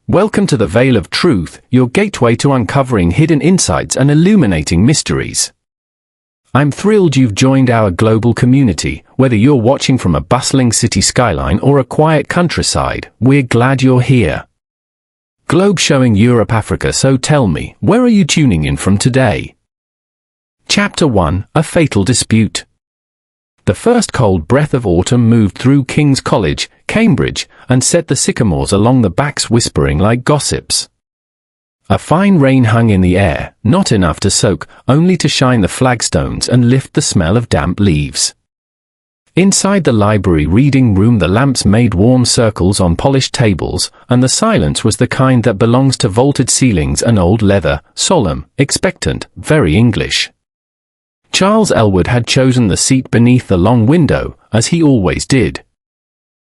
Welcome to the Veil of Truth, your gateway to uncovering hidden insights and illuminating mysteries. I'm thrilled you've joined our global community. Whether you're watching from a bustling city skyline or a quiet countryside, we're glad you're here. Globe showing Europe, Africa, so tell me, where are you tuning in from today? Chapter 1, A Fatal Dispute. The first cold breath of autumn moved through King's College, Cambridge, and set the sycamores along the backs whispering like gossips. A fine rain hung in the air, not enough to soak, only to shine the flagstones and lift the smell of damp leaves. Inside the library reading room the lamps made warm circles on polished tables, and the silence was the kind that belongs to vaulted ceilings and old leather, solemn, expectant, very English. Charles Elwood had chosen the seat beneath the long window, as he always did.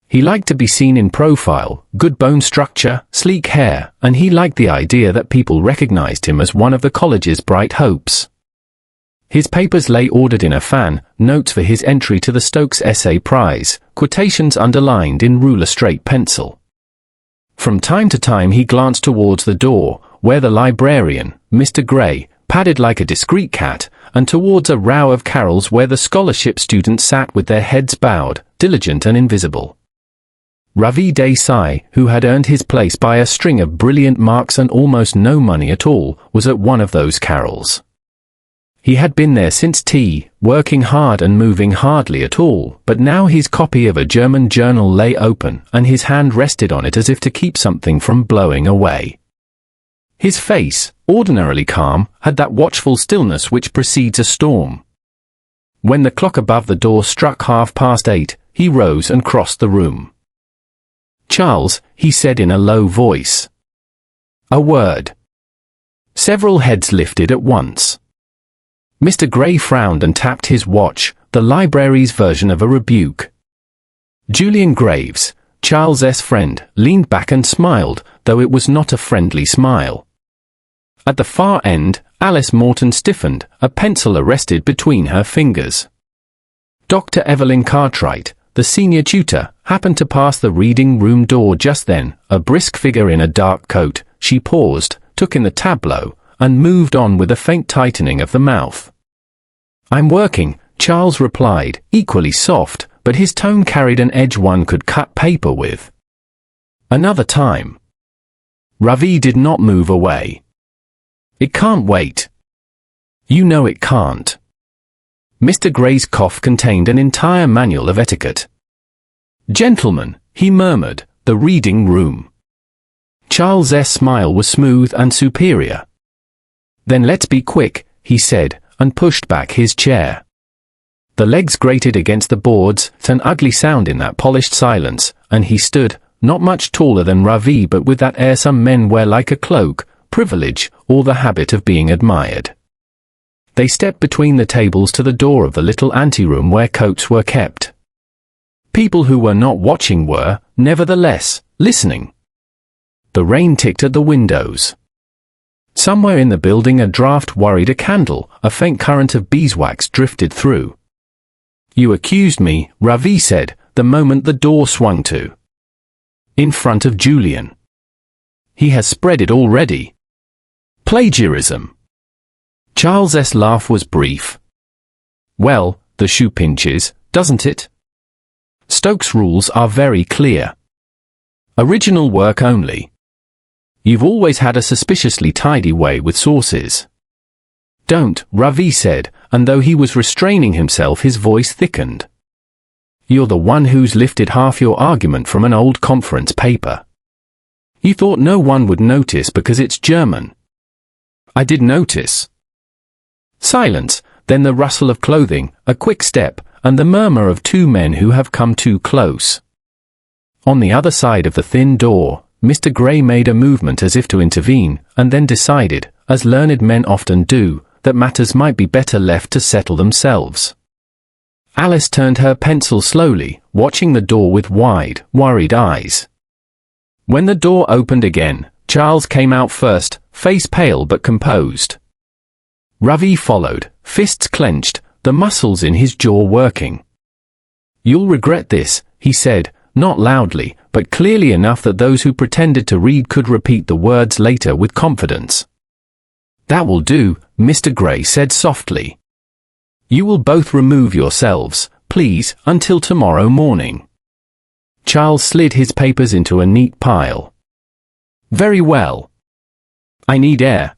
He liked to be seen in profile, good bone structure, sleek hair, and he liked the idea that people recognized him as one of the college's bright hopes. His papers lay ordered in a fan, notes for his entry to the Stokes Essay Prize, quotations underlined in ruler-straight pencil. From time to time he glanced towards the door, where the librarian, Mr. Gray, padded like a discreet cat, and towards a row of carrels where the scholarship students sat with their heads bowed, diligent and invisible. Ravi Desai, who had earned his place by a string of brilliant marks and almost no money at all, was at one of those carrels. He had been there since tea, working hard and moving hardly at all, but now his copy of a German journal lay open, and his hand rested on it as if to keep something from blowing away. His face, ordinarily calm, had that watchful stillness which precedes a storm. When the clock above the door struck 8:30, he rose and crossed the room. "Charles," he said in a low voice. "A word." Several heads lifted at once. Mr. Gray frowned and tapped his watch, the library's version of a rebuke. Julian Graves, Charles's friend, leaned back and smiled, though it was not a friendly smile. At the far end, Alice Morton stiffened, a pencil arrested between her fingers. Dr. Evelyn Cartwright, the senior tutor, happened to pass the reading room door just then, a brisk figure in a dark coat. She paused, took in the tableau, and moved on with a faint tightening of the mouth. "I'm working," Charles replied, equally soft, but his tone carried an edge one could cut paper with. "Another time." Ravi did not move away. "It can't wait." "You know it can't." Mr. Gray's cough contained an entire manual of etiquette. "Gentlemen," he murmured, "the reading room." Charles's smile was smooth and superior. "Then let's be quick," he said, and pushed back his chair. The legs grated against the boards, an ugly sound in that polished silence, and he stood, not much taller than Ravi but with that air some men wear like a cloak, privilege, or the habit of being admired. They stepped between the tables to the door of the little anteroom where coats were kept. People who were not watching were, nevertheless, listening. The rain ticked at the windows. Somewhere in the building a draft worried a candle, a faint current of beeswax drifted through. "You accused me," Ravi said, the moment the door swung to. "In front of Julian. He has spread it already." "Plagiarism." Charles's laugh was brief. "Well, the shoe pinches, doesn't it? Stokes' rules are very clear. Original work only. You've always had a suspiciously tidy way with sources." "Don't," Ravi said, and though he was restraining himself his voice thickened. "You're the one who's lifted half your argument from an old conference paper. You thought no one would notice because it's German." "I did notice." Silence, then the rustle of clothing, a quick step, and the murmur of two men who have come too close. On the other side of the thin door, Mr. Gray made a movement as if to intervene, and then decided, as learned men often do, that matters might be better left to settle themselves. Alice turned her pencil slowly, watching the door with wide, worried eyes. When the door opened again, Charles came out first, face pale but composed. Ravi followed, fists clenched, the muscles in his jaw working. "You'll regret this," he said, not loudly, but clearly enough that those who pretended to read could repeat the words later with confidence. "That will do," Mr. Gray said softly. "You will both remove yourselves, please, until tomorrow morning." Charles slid his papers into a neat pile. "Very well. I need air.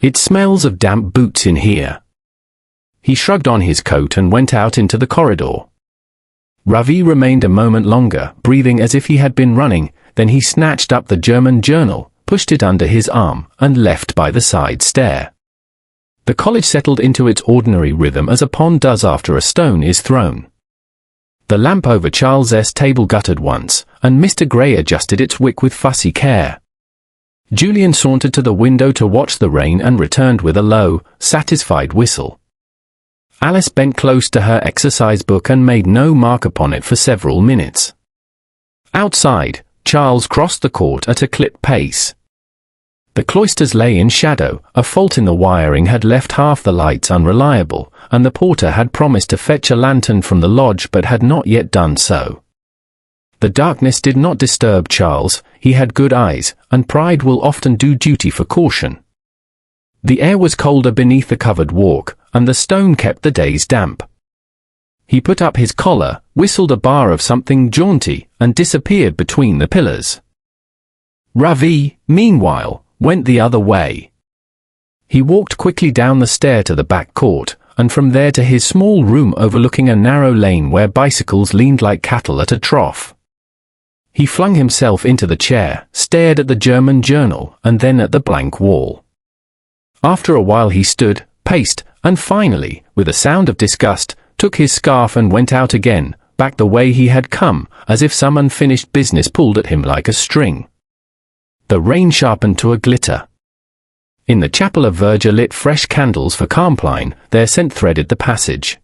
It smells of damp boots in here." He shrugged on his coat and went out into the corridor. Ravi remained a moment longer, breathing as if he had been running, then he snatched up the German journal, pushed it under his arm, and left by the side stair. The college settled into its ordinary rhythm as a pond does after a stone is thrown. The lamp over Charles's table guttered once, and Mr. Gray adjusted its wick with fussy care. Julian sauntered to the window to watch the rain and returned with a low, satisfied whistle. Alice bent close to her exercise book and made no mark upon it for several minutes. Outside, Charles crossed the court at a clip pace. The cloisters lay in shadow, a fault in the wiring had left half the lights unreliable, and the porter had promised to fetch a lantern from the lodge but had not yet done so. The darkness did not disturb Charles, he had good eyes, and pride will often do duty for caution. The air was colder beneath the covered walk, and the stone kept the days damp. He put up his collar, whistled a bar of something jaunty, and disappeared between the pillars. Ravi, meanwhile, went the other way. He walked quickly down the stair to the back court, and from there to his small room overlooking a narrow lane where bicycles leaned like cattle at a trough. He flung himself into the chair, stared at the German journal, and then at the blank wall. After a while he stood, paced, and finally, with a sound of disgust, took his scarf and went out again, back the way he had come, as if some unfinished business pulled at him like a string. The rain sharpened to a glitter. In the chapel of Verger lit fresh candles for Carmpline, their scent threaded the passage.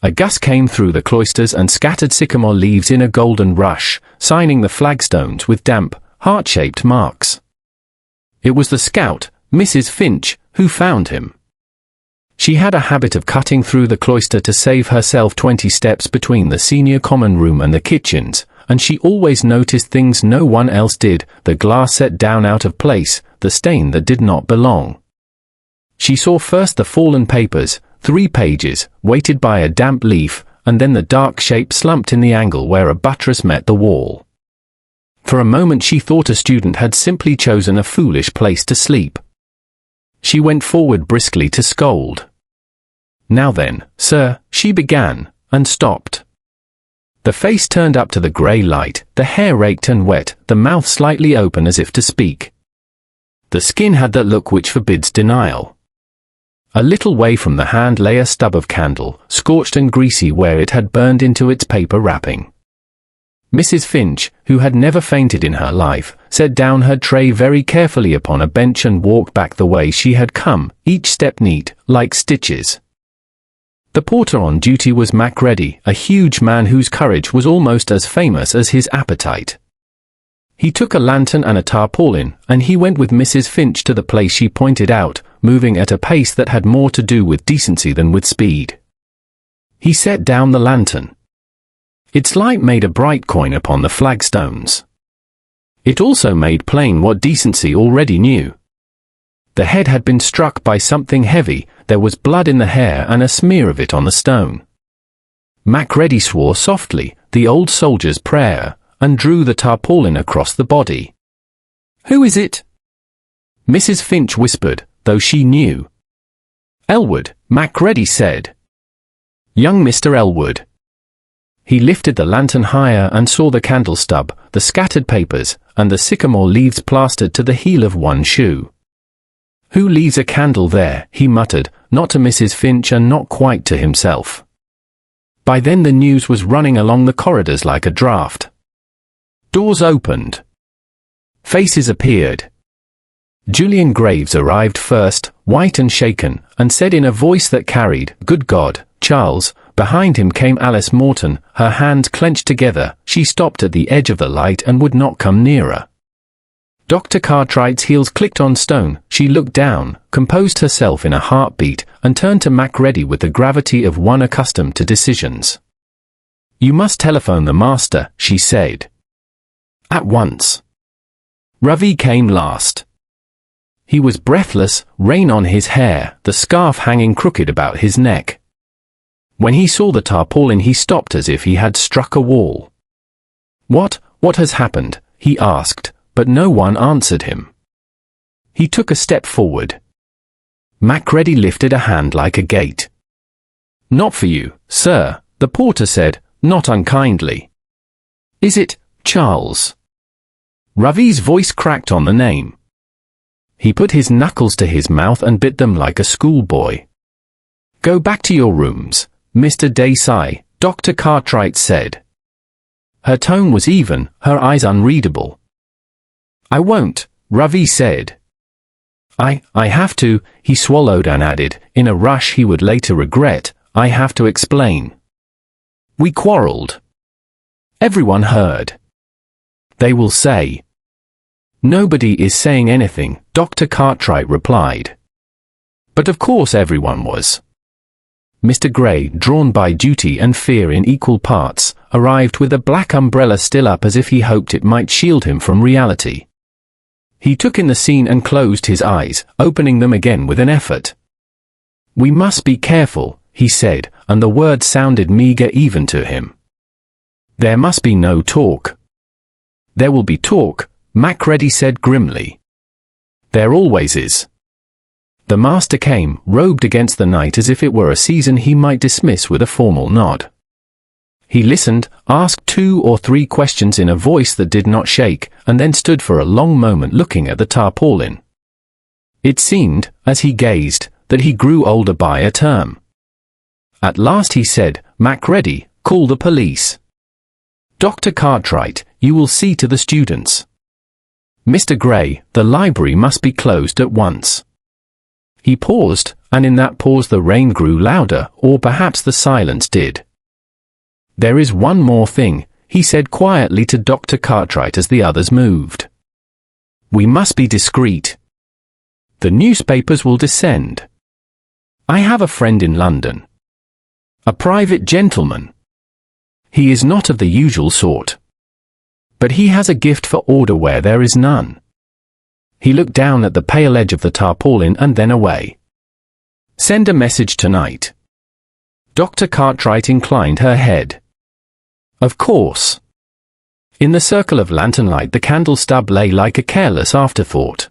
A gust came through the cloisters and scattered sycamore leaves in a golden rush, signing the flagstones with damp, heart-shaped marks. It was the scout, Mrs. Finch, who found him. She had a habit of cutting through the cloister to save herself 20 steps between the senior common room and the kitchens, and she always noticed things no one else did, the glass set down out of place, the stain that did not belong. She saw first the fallen papers, 3 pages, weighted by a damp leaf, and then the dark shape slumped in the angle where a buttress met the wall. For a moment she thought a student had simply chosen a foolish place to sleep. She went forward briskly to scold. "Now then, sir," she began, and stopped. The face turned up to the grey light, the hair raked and wet, the mouth slightly open as if to speak. The skin had that look which forbids denial. A little way from the hand lay a stub of candle, scorched and greasy where it had burned into its paper wrapping. Mrs. Finch, who had never fainted in her life, set down her tray very carefully upon a bench and walked back the way she had come, each step neat, like stitches. The porter on duty was Macready, a huge man whose courage was almost as famous as his appetite. He took a lantern and a tarpaulin, and he went with Mrs. Finch to the place she pointed out, moving at a pace that had more to do with decency than with speed. He set down the lantern. Its light made a bright coin upon the flagstones. It also made plain what decency already knew. The head had been struck by something heavy, there was blood in the hair and a smear of it on the stone. Macready swore softly, the old soldier's prayer, and drew the tarpaulin across the body. "Who is it?" Mrs. Finch whispered, though she knew. "Elwood," Macready said. "Young Mr. Elwood." He lifted the lantern higher and saw the candle stub, the scattered papers, and the sycamore leaves plastered to the heel of one shoe. "Who leaves a candle there?" he muttered, not to Mrs. Finch and not quite to himself. By then the news was running along the corridors like a draught. Doors opened. Faces appeared. Julian Graves arrived first, white and shaken, and said in a voice that carried, "Good God, Charles." Behind him came Alice Morton, her hands clenched together. She stopped at the edge of the light and would not come nearer. Dr. Cartwright's heels clicked on stone. She looked down, composed herself in a heartbeat, and turned to Macready with the gravity of one accustomed to decisions. You must telephone the master, she said. At once. Ravi came last. He was breathless, rain on his hair, the scarf hanging crooked about his neck. When he saw the tarpaulin he stopped as if he had struck a wall. What has happened? He asked, but no one answered him. He took a step forward. Macready lifted a hand like a gate. Not for you, sir, the porter said, not unkindly. Is it, Charles? Ravi's voice cracked on the name. He put his knuckles to his mouth and bit them like a schoolboy. Go back to your rooms, Mr. Desai, Dr. Cartwright said. Her tone was even, her eyes unreadable. I won't, Ravi said. I have to, he swallowed and added, in a rush he would later regret, I have to explain. We quarrelled. Everyone heard. They will say. Nobody is saying anything, Dr. Cartwright replied. But of course everyone was. Mr. Gray, drawn by duty and fear in equal parts, arrived with a black umbrella still up as if he hoped it might shield him from reality. He took in the scene and closed his eyes, opening them again with an effort. We must be careful, he said, and the words sounded meagre even to him. There must be no talk. There will be talk, Macready said grimly. There always is. The master came, robed against the night as if it were a season he might dismiss with a formal nod. He listened, asked 2 or 3 questions in a voice that did not shake, and then stood for a long moment looking at the tarpaulin. It seemed, as he gazed, that he grew older by a term. At last he said, Macready, call the police. Dr. Cartwright, you will see to the students. Mr. Gray, the library must be closed at once. He paused, and in that pause the rain grew louder, or perhaps the silence did. There is one more thing, he said quietly to Dr. Cartwright as the others moved. We must be discreet. The newspapers will descend. I have a friend in London. A private gentleman. He is not of the usual sort. But he has a gift for order where there is none. He looked down at the pale edge of the tarpaulin and then away. Send a message tonight. Dr. Cartwright inclined her head. Of course. In the circle of lantern light the candle stub lay like a careless afterthought.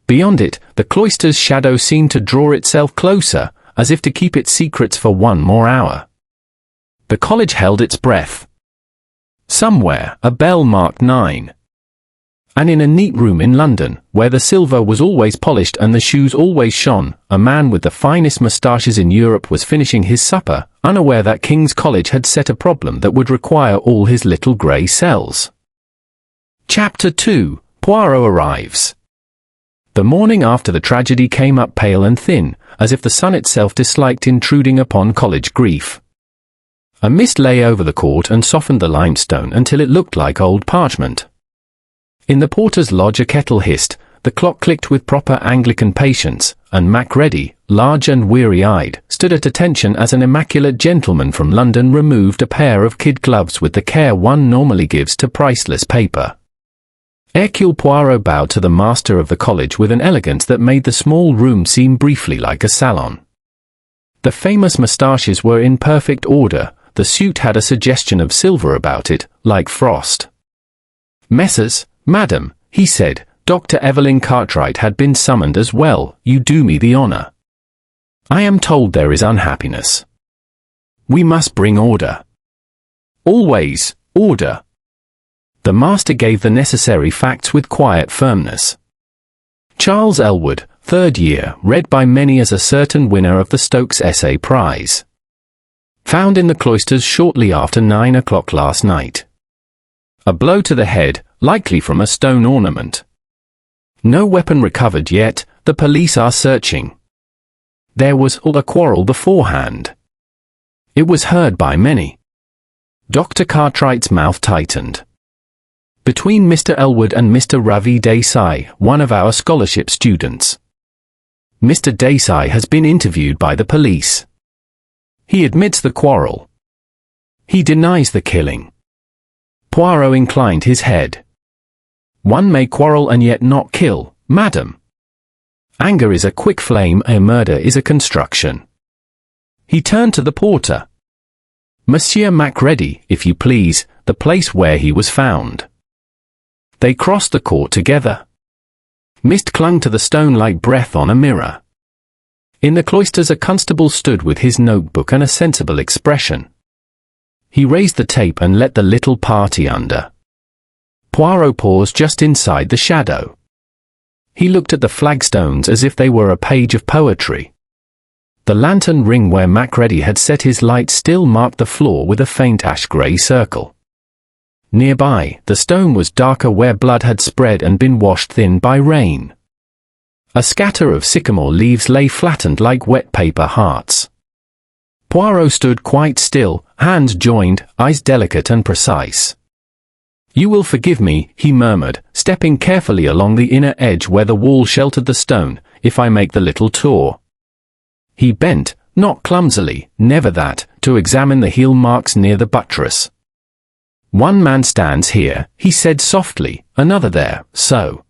Beyond it, the cloisters' shadow seemed to draw itself closer, as if to keep its secrets for one more hour. The college held its breath. Somewhere, a bell marked 9. And in a neat room in London, where the silver was always polished and the shoes always shone, a man with the finest moustaches in Europe was finishing his supper, unaware that King's College had set a problem that would require all his little grey cells. Chapter 2. Poirot arrives. The morning after the tragedy came up pale and thin, as if the sun itself disliked intruding upon college grief. A mist lay over the court and softened the limestone until it looked like old parchment. In the porter's lodge a kettle hissed, the clock clicked with proper Anglican patience, and Macready, large and weary-eyed, stood at attention as an immaculate gentleman from London removed a pair of kid gloves with the care one normally gives to priceless paper. Hercule Poirot bowed to the master of the college with an elegance that made the small room seem briefly like a salon. The famous moustaches were in perfect order, the suit had a suggestion of silver about it, like frost. Messrs. Madam, he said, Dr. Evelyn Cartwright had been summoned as well, you do me the honour. I am told there is unhappiness. We must bring order. Always, order. The master gave the necessary facts with quiet firmness. Charles Elwood, 3rd year, read by many as a certain winner of the Stokes Essay Prize. Found in the cloisters shortly after 9 o'clock last night. A blow to the head, likely from a stone ornament. No weapon recovered yet, the police are searching. There was a quarrel beforehand. It was heard by many. Dr. Cartwright's mouth tightened. Between Mr. Elwood and Mr. Ravi Desai, one of our scholarship students. Mr. Desai has been interviewed by the police. He admits the quarrel. He denies the killing. Poirot inclined his head. One may quarrel and yet not kill, madam. Anger is a quick flame, a murder is a construction. He turned to the porter. Monsieur Macready, if you please, the place where he was found. They crossed the court together. Mist clung to the stone like breath on a mirror. In the cloisters a constable stood with his notebook and a sensible expression. He raised the tape and let the little party under. Poirot paused just inside the shadow. He looked at the flagstones as if they were a page of poetry. The lantern ring where Macready had set his light still marked the floor with a faint ash-grey circle. Nearby, the stone was darker where blood had spread and been washed thin by rain. A scatter of sycamore leaves lay flattened like wet paper hearts. Poirot stood quite still, hands joined, eyes delicate and precise. "You will forgive me," he murmured, stepping carefully along the inner edge where the wall sheltered the stone, "if I make the little tour." He bent, not clumsily, never that, to examine the heel marks near the buttress. "One man stands here," he said softly, "another there, so."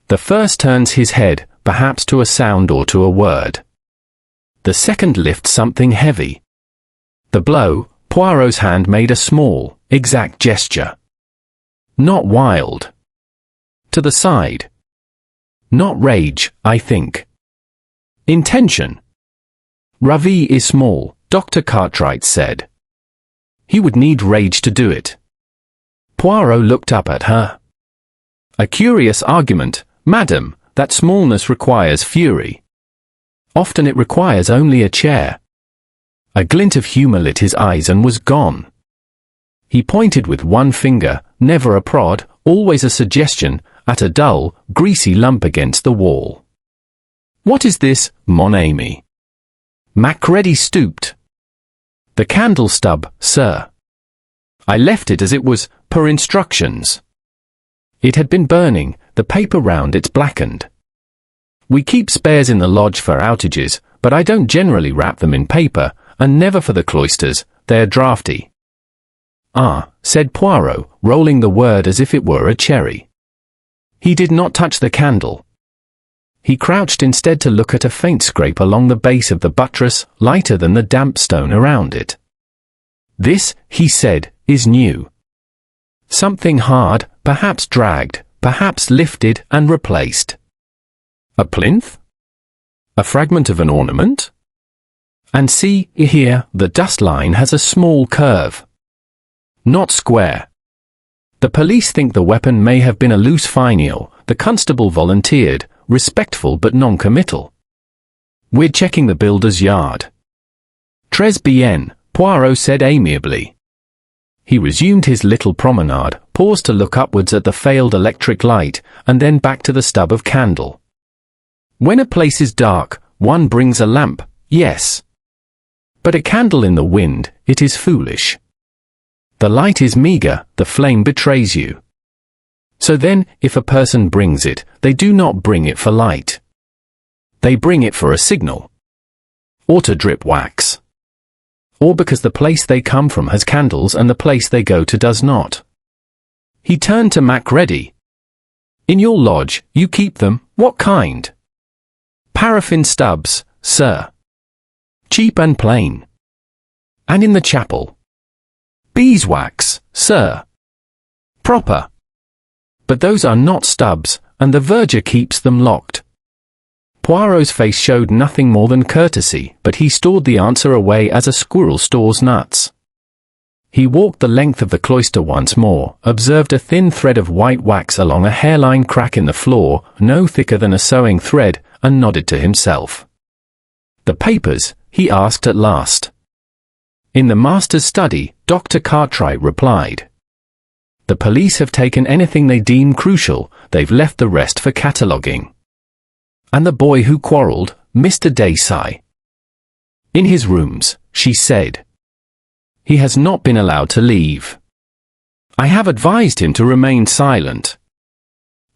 The first turns his head, perhaps to a sound or to a word. The second lifts something heavy. The blow, Poirot's hand made a small, exact gesture. Not wild. To the side. Not rage, I think. Intention. Ravi is small, Dr. Cartwright said. He would need rage to do it. Poirot looked up at her. "A curious argument, madam, that smallness requires fury. Often it requires only a chair." A glint of humour lit his eyes and was gone. He pointed with one finger, never a prod, always a suggestion, at a dull, greasy lump against the wall. "What is this, mon ami?" Macready stooped. "The candle stub, sir. I left it as it was, per instructions. It had been burning, the paper round it's blackened. We keep spares in the lodge for outages, but I don't generally wrap them in paper, and never for the cloisters, they're draughty." "Ah," said Poirot, rolling the word as if it were a cherry. He did not touch the candle. He crouched instead to look at a faint scrape along the base of the buttress, lighter than the damp stone around it. "This," he said, "is new. Something hard, perhaps dragged, perhaps lifted and replaced. A plinth? A fragment of an ornament? And see, here, the dust line has a small curve. Not square. The police think the weapon may have been a loose finial," the constable volunteered, respectful but non-committal. "We're checking the builder's yard." "Très bien," Poirot said amiably. He resumed his little promenade, paused to look upwards at the failed electric light, and then back to the stub of candle. "When a place is dark, one brings a lamp, yes. But a candle in the wind, it is foolish. The light is meagre, the flame betrays you. So then, if a person brings it, they do not bring it for light. They bring it for a signal. Or to drip wax. Or because the place they come from has candles and the place they go to does not." He turned to Macready. "In your lodge, you keep them, what kind?" "Paraffin stubs, sir. Cheap and plain." "And in the chapel?" "Beeswax, sir. Proper. But those are not stubs, and the verger keeps them locked." Poirot's face showed nothing more than courtesy, but he stored the answer away as a squirrel stores nuts. He walked the length of the cloister once more, observed a thin thread of white wax along a hairline crack in the floor, no thicker than a sewing thread, and nodded to himself. "The papers?" he asked at last. "In the master's study," Dr. Cartwright replied. "The police have taken anything they deem crucial, they've left the rest for cataloguing." "And the boy who quarrelled, Mr. Desai?" "In his rooms," she said. "He has not been allowed to leave. I have advised him to remain silent."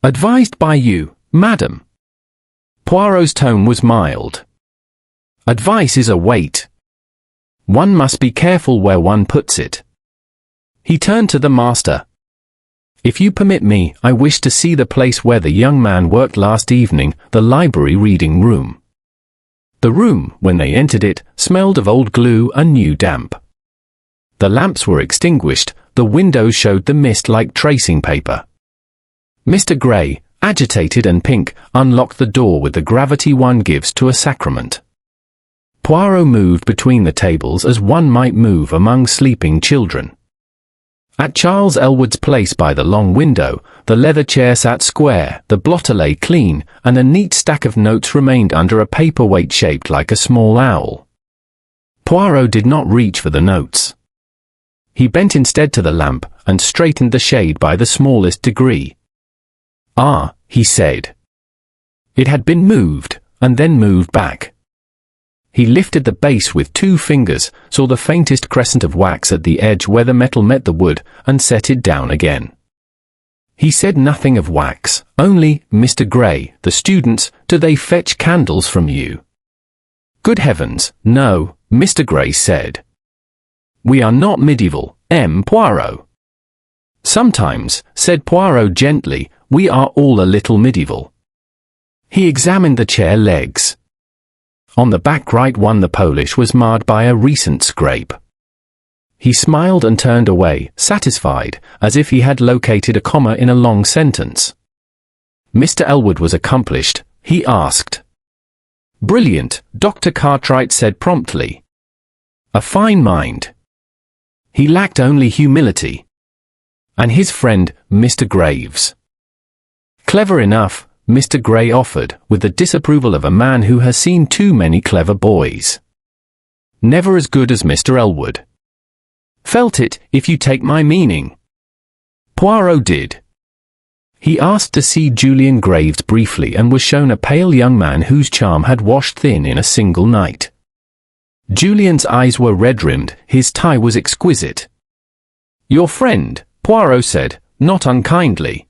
"Advised by you, madam?" Poirot's tone was mild. "Advice is a weight. One must be careful where one puts it. He turned to the master. If you permit me, I wish to see the place where the young man worked last evening, the library reading room. The room, when they entered it, smelled of old glue and new damp. The lamps were extinguished, the windows showed the mist like tracing paper. Mr. Gray, agitated and pink, unlocked the door with the gravity one gives to a sacrament. Poirot moved between the tables as one might move among sleeping children. At Charles Elwood's place by the long window, the leather chair sat square, the blotter lay clean, and a neat stack of notes remained under a paperweight shaped like a small owl. Poirot did not reach for the notes. He bent instead to the lamp, and straightened the shade by the smallest degree. "Ah," he said. It had been moved, and then moved back. He lifted the base with 2 fingers, saw the faintest crescent of wax at the edge where the metal met the wood, and set it down again. He said nothing of wax, only, "Mr. Gray, the students, do they fetch candles from you?" "Good heavens, no," Mr. Gray said. "We are not medieval, M. Poirot." "Sometimes," said Poirot gently, "we are all a little medieval." He examined the chair legs. On the back right one the polish was marred by a recent scrape. He smiled and turned away, satisfied, as if he had located a comma in a long sentence. Mr. Elwood was accomplished, he asked. "Brilliant," Dr. Cartwright said promptly. "A fine mind." He lacked only humility. And his friend, Mr. Graves. "Clever enough," Mr. Gray offered, with the disapproval of a man who has seen too many clever boys. "Never as good as Mr. Elwood." "Felt it, if you take my meaning." Poirot did. He asked to see Julian Graves briefly and was shown a pale young man whose charm had washed thin in a single night. Julian's eyes were red-rimmed, his tie was exquisite. "Your friend," Poirot said, not unkindly.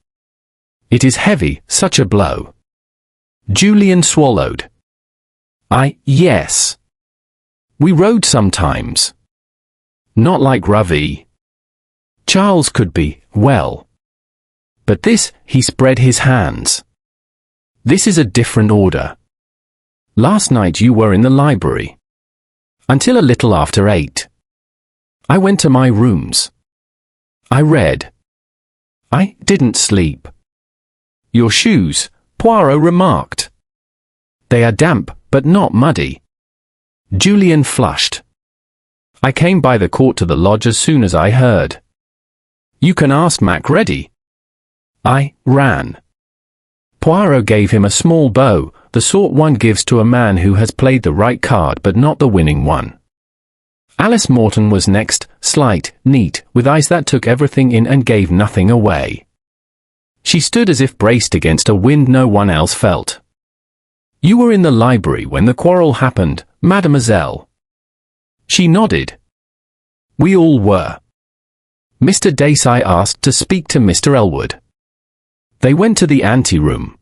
"It is heavy, such a blow." Julian swallowed. Yes. We rode sometimes. Not like Ravi. Charles could be, well. But this," he spread his hands. "This is a different order. Last night you were in the library. Until a little after 8. I went to my rooms. I read. I didn't sleep." "Your shoes," Poirot remarked. "They are damp, but not muddy." Julian flushed. "I came by the court to the lodge as soon as I heard." "You can ask Macready." I ran. Poirot gave him a small bow, the sort one gives to a man who has played the right card but not the winning one. Alice Morton was next, slight, neat, with eyes that took everything in and gave nothing away. She stood as if braced against a wind no one else felt. "You were in the library when the quarrel happened, mademoiselle?" She nodded. "We all were." Mr. Desai asked to speak to Mr. Elwood. They went to the ante-room.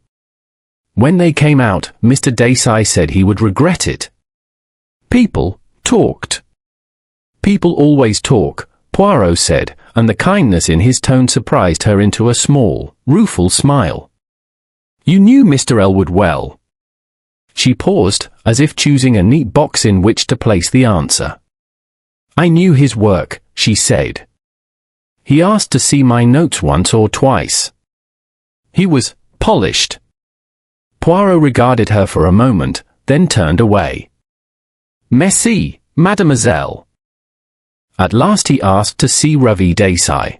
When they came out, Mr. Desai said he would regret it. People talked. "People always talk," Poirot said, and the kindness in his tone surprised her into a small, rueful smile. "You knew Mr. Elwood well." She paused, as if choosing a neat box in which to place the answer. "I knew his work," she said. "He asked to see my notes once or twice. He was polished." Poirot regarded her for a moment, then turned away. "Merci, mademoiselle." At last he asked to see Ravi Desai.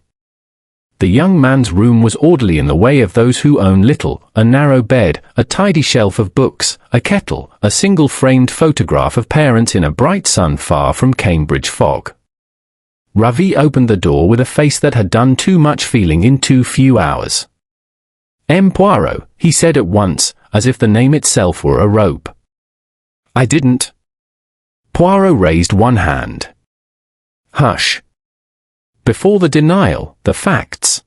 The young man's room was orderly in the way of those who own little, a narrow bed, a tidy shelf of books, a kettle, a single framed photograph of parents in a bright sun far from Cambridge fog. Ravi opened the door with a face that had done too much feeling in too few hours. "M. Poirot," he said at once, as if the name itself were a rope. "I didn't." Poirot raised one hand. "Hush. Before the denial, the facts.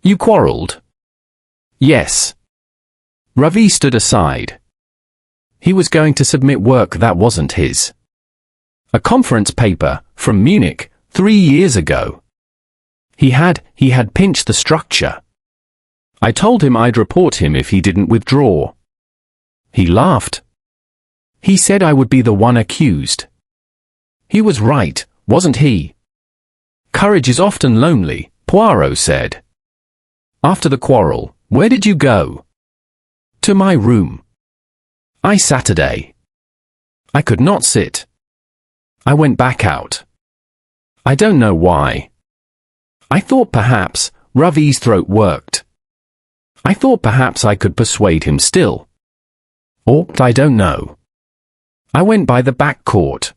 You quarrelled?" "Yes." Ravi stood aside. He was going to submit work that wasn't his. A conference paper, from Munich, 3 years ago. He had pinched the structure. I told him I'd report him if he didn't withdraw. He laughed. He said I would be the one accused. He was right, wasn't he? Courage is often lonely, Poirot said. After the quarrel, where did you go? To my room. I Saturday. I could not sit. I went back out. I don't know why. I thought perhaps Ravi's throat worked. I thought perhaps I could persuade him still. Or, I don't know. I went by the back court.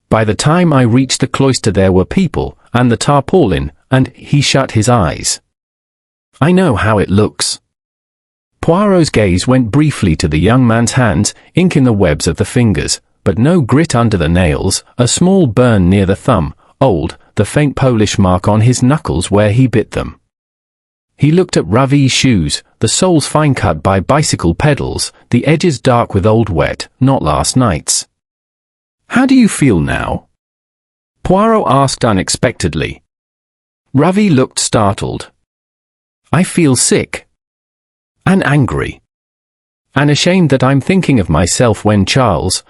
By the time I reached the cloister there were people, and the tarpaulin, and he shut his eyes. I know how it looks. Poirot's gaze went briefly to the young man's hands, ink in the webs of the fingers, but no grit under the nails, a small burn near the thumb, old, the faint Polish mark on his knuckles where he bit them. He looked at Ravi's shoes, the soles fine cut by bicycle pedals, the edges dark with old wet, not last night's. How do you feel now? Poirot asked unexpectedly. Ravi looked startled. I feel sick. And angry. And ashamed that I'm thinking of myself when Charles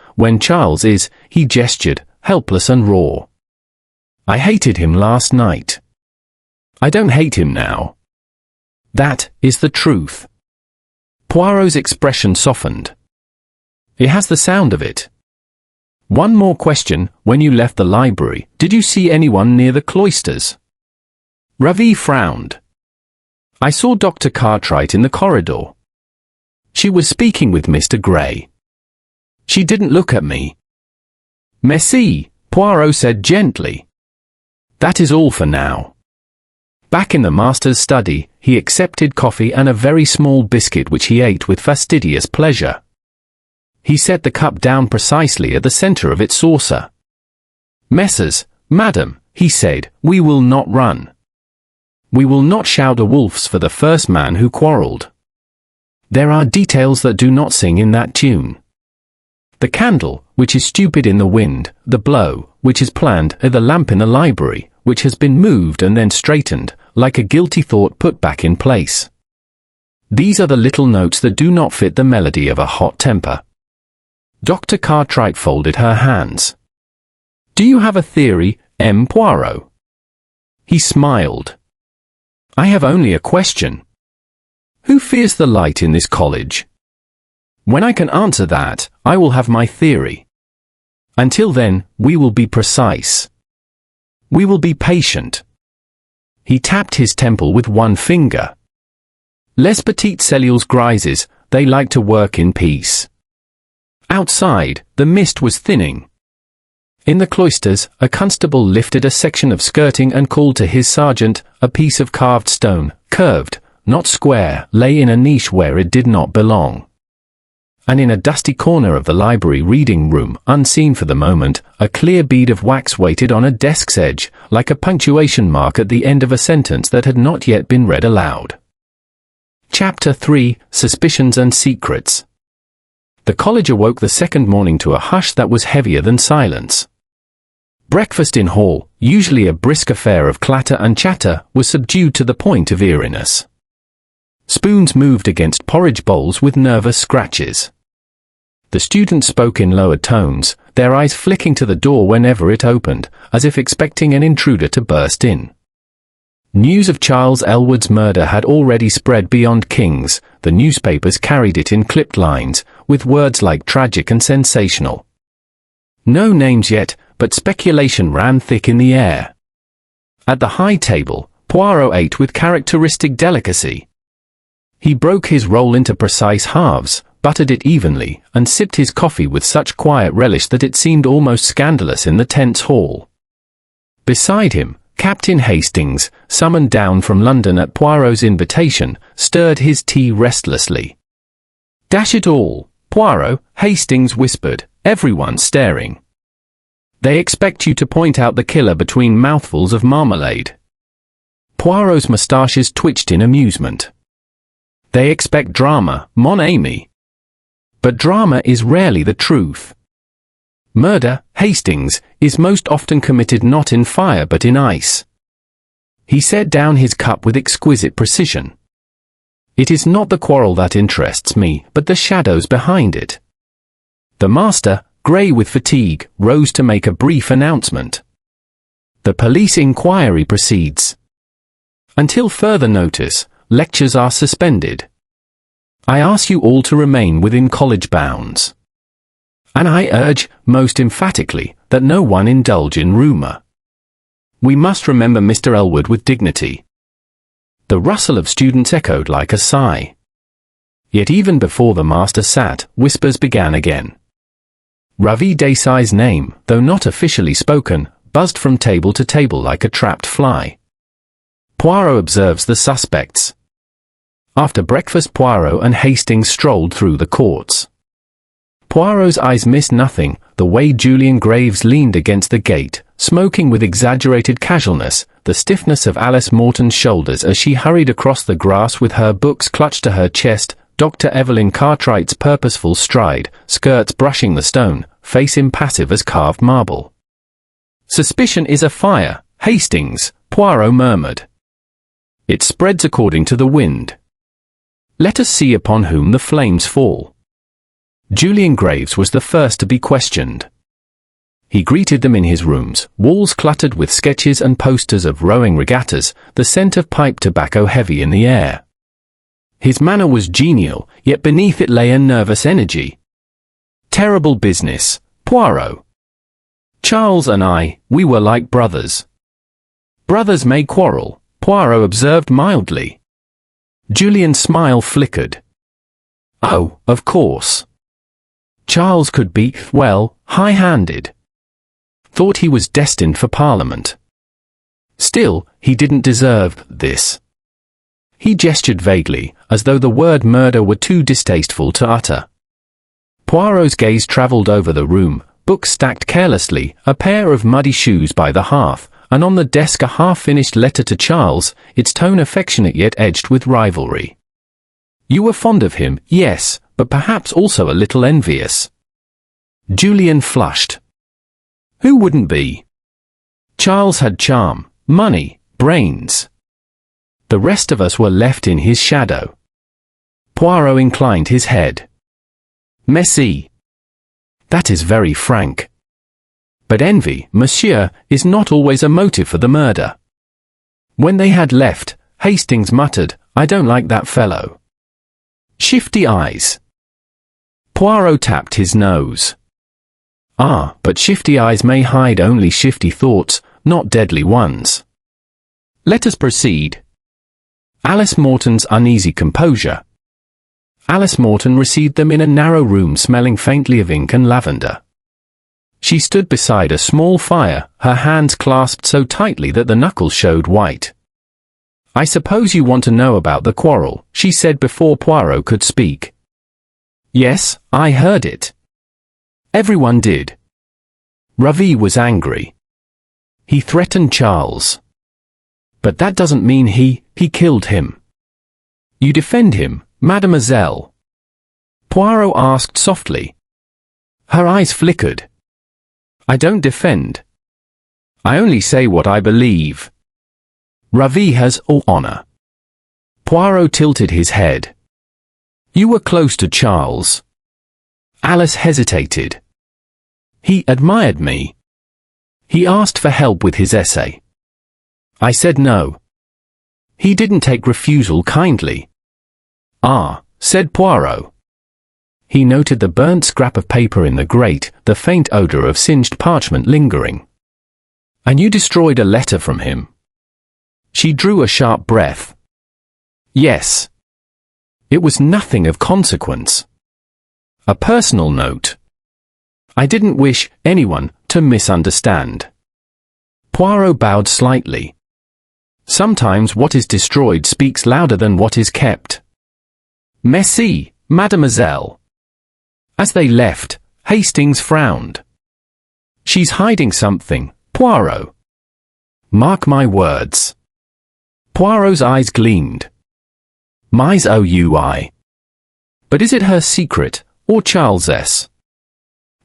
is, he gestured, helpless and raw. I hated him last night. I don't hate him now. That is the truth. Poirot's expression softened. It has the sound of it. One more question, when you left the library, did you see anyone near the cloisters? Ravi frowned. I saw Dr. Cartwright in the corridor. She was speaking with Mr. Gray. She didn't look at me. Merci, Poirot said gently. That is all for now. Back in the master's study, he accepted coffee and a very small biscuit which he ate with fastidious pleasure. He set the cup down precisely at the center of its saucer. Messrs, madam, he said, we will not run. We will not shout a wolf's for the first man who quarreled. There are details that do not sing in that tune. The candle, which is stupid in the wind, the blow, which is planned, the lamp in the library, which has been moved and then straightened, like a guilty thought put back in place. These are the little notes that do not fit the melody of a hot temper. Dr. Cartwright folded her hands. Do you have a theory, M. Poirot? He smiled. I have only a question. Who fears the light in this college? When I can answer that, I will have my theory. Until then, we will be precise. We will be patient. He tapped his temple with one finger. Les petites cellules grises, they like to work in peace. Outside, the mist was thinning. In the cloisters, a constable lifted a section of skirting and called to his sergeant. A piece of carved stone, curved, not square, lay in a niche where it did not belong. And in a dusty corner of the library reading room, unseen for the moment, a clear bead of wax waited on a desk's edge, like a punctuation mark at the end of a sentence that had not yet been read aloud. Chapter 3, Suspicions and Secrets. The college awoke the second morning to a hush that was heavier than silence. Breakfast in hall, usually a brisk affair of clatter and chatter, was subdued to the point of eeriness. Spoons moved against porridge bowls with nervous scratches. The students spoke in lower tones, their eyes flicking to the door whenever it opened, as if expecting an intruder to burst in. News of Charles Elwood's murder had already spread beyond King's. The newspapers carried it in clipped lines, with words like tragic and sensational. No names yet, but speculation ran thick in the air. At the high table, Poirot ate with characteristic delicacy. He broke his roll into precise halves, buttered it evenly, and sipped his coffee with such quiet relish that it seemed almost scandalous in the tense hall. Beside him, Captain Hastings, summoned down from London at Poirot's invitation, stirred his tea restlessly. "Dash it all, Poirot," Hastings whispered, everyone staring. "They expect you to point out the killer between mouthfuls of marmalade." Poirot's moustaches twitched in amusement. "They expect drama, mon ami. But drama is rarely the truth. Murder, Hastings, is most often committed not in fire but in ice. He set down his cup with exquisite precision. It is not the quarrel that interests me, but the shadows behind it. The master, grey with fatigue, rose to make a brief announcement. The police inquiry proceeds. Until further notice, lectures are suspended. I ask you all to remain within college bounds. And I urge, most emphatically, that no one indulge in rumour. We must remember Mr. Elwood with dignity. The rustle of students echoed like a sigh. Yet even before the master sat, whispers began again. Ravi Desai's name, though not officially spoken, buzzed from table to table like a trapped fly. Poirot observes the suspects. After breakfast, Poirot and Hastings strolled through the courts. Poirot's eyes missed nothing, the way Julian Graves leaned against the gate, smoking with exaggerated casualness, the stiffness of Alice Morton's shoulders as she hurried across the grass with her books clutched to her chest, Dr. Evelyn Cartwright's purposeful stride, skirts brushing the stone, face impassive as carved marble. Suspicion is a fire, Hastings, Poirot murmured. It spreads according to the wind. Let us see upon whom the flames fall. Julian Graves was the first to be questioned. He greeted them in his rooms, walls cluttered with sketches and posters of rowing regattas, the scent of pipe tobacco heavy in the air. His manner was genial, yet beneath it lay a nervous energy. Terrible business, Poirot. Charles and I, we were like brothers. Brothers may quarrel, Poirot observed mildly. Julian's smile flickered. Oh, of course. Charles could be, well, high-handed. Thought he was destined for Parliament. Still, he didn't deserve this. He gestured vaguely, as though the word murder were too distasteful to utter. Poirot's gaze travelled over the room, books stacked carelessly, a pair of muddy shoes by the hearth, and on the desk a half-finished letter to Charles, its tone affectionate yet edged with rivalry. You were fond of him, yes, but perhaps also a little envious. Julian flushed. Who wouldn't be? Charles had charm, money, brains. The rest of us were left in his shadow. Poirot inclined his head. Merci. That is very frank. But envy, monsieur, is not always a motive for the murder. When they had left, Hastings muttered, I don't like that fellow. Shifty eyes. Poirot tapped his nose. Ah, but shifty eyes may hide only shifty thoughts, not deadly ones. Let us proceed. Alice Morton's uneasy composure. Alice Morton received them in a narrow room smelling faintly of ink and lavender. She stood beside a small fire, her hands clasped so tightly that the knuckles showed white. I suppose you want to know about the quarrel, she said before Poirot could speak. Yes, I heard it. Everyone did. Ravi was angry. He threatened Charles. But that doesn't mean he killed him. You defend him, mademoiselle? Poirot asked softly. Her eyes flickered. I don't defend. I only say what I believe. Ravi has all honor. Poirot tilted his head. You were close to Charles. Alice hesitated. He admired me. He asked for help with his essay. I said no. He didn't take refusal kindly. Ah, said Poirot. He noted the burnt scrap of paper in the grate, the faint odour of singed parchment lingering. And you destroyed a letter from him. She drew a sharp breath. Yes. It was nothing of consequence. A personal note. I didn't wish anyone to misunderstand. Poirot bowed slightly. Sometimes what is destroyed speaks louder than what is kept. Merci, mademoiselle. As they left, Hastings frowned. She's hiding something, Poirot. Mark my words. Poirot's eyes gleamed. My's OUI. But is it her secret, or Charles's?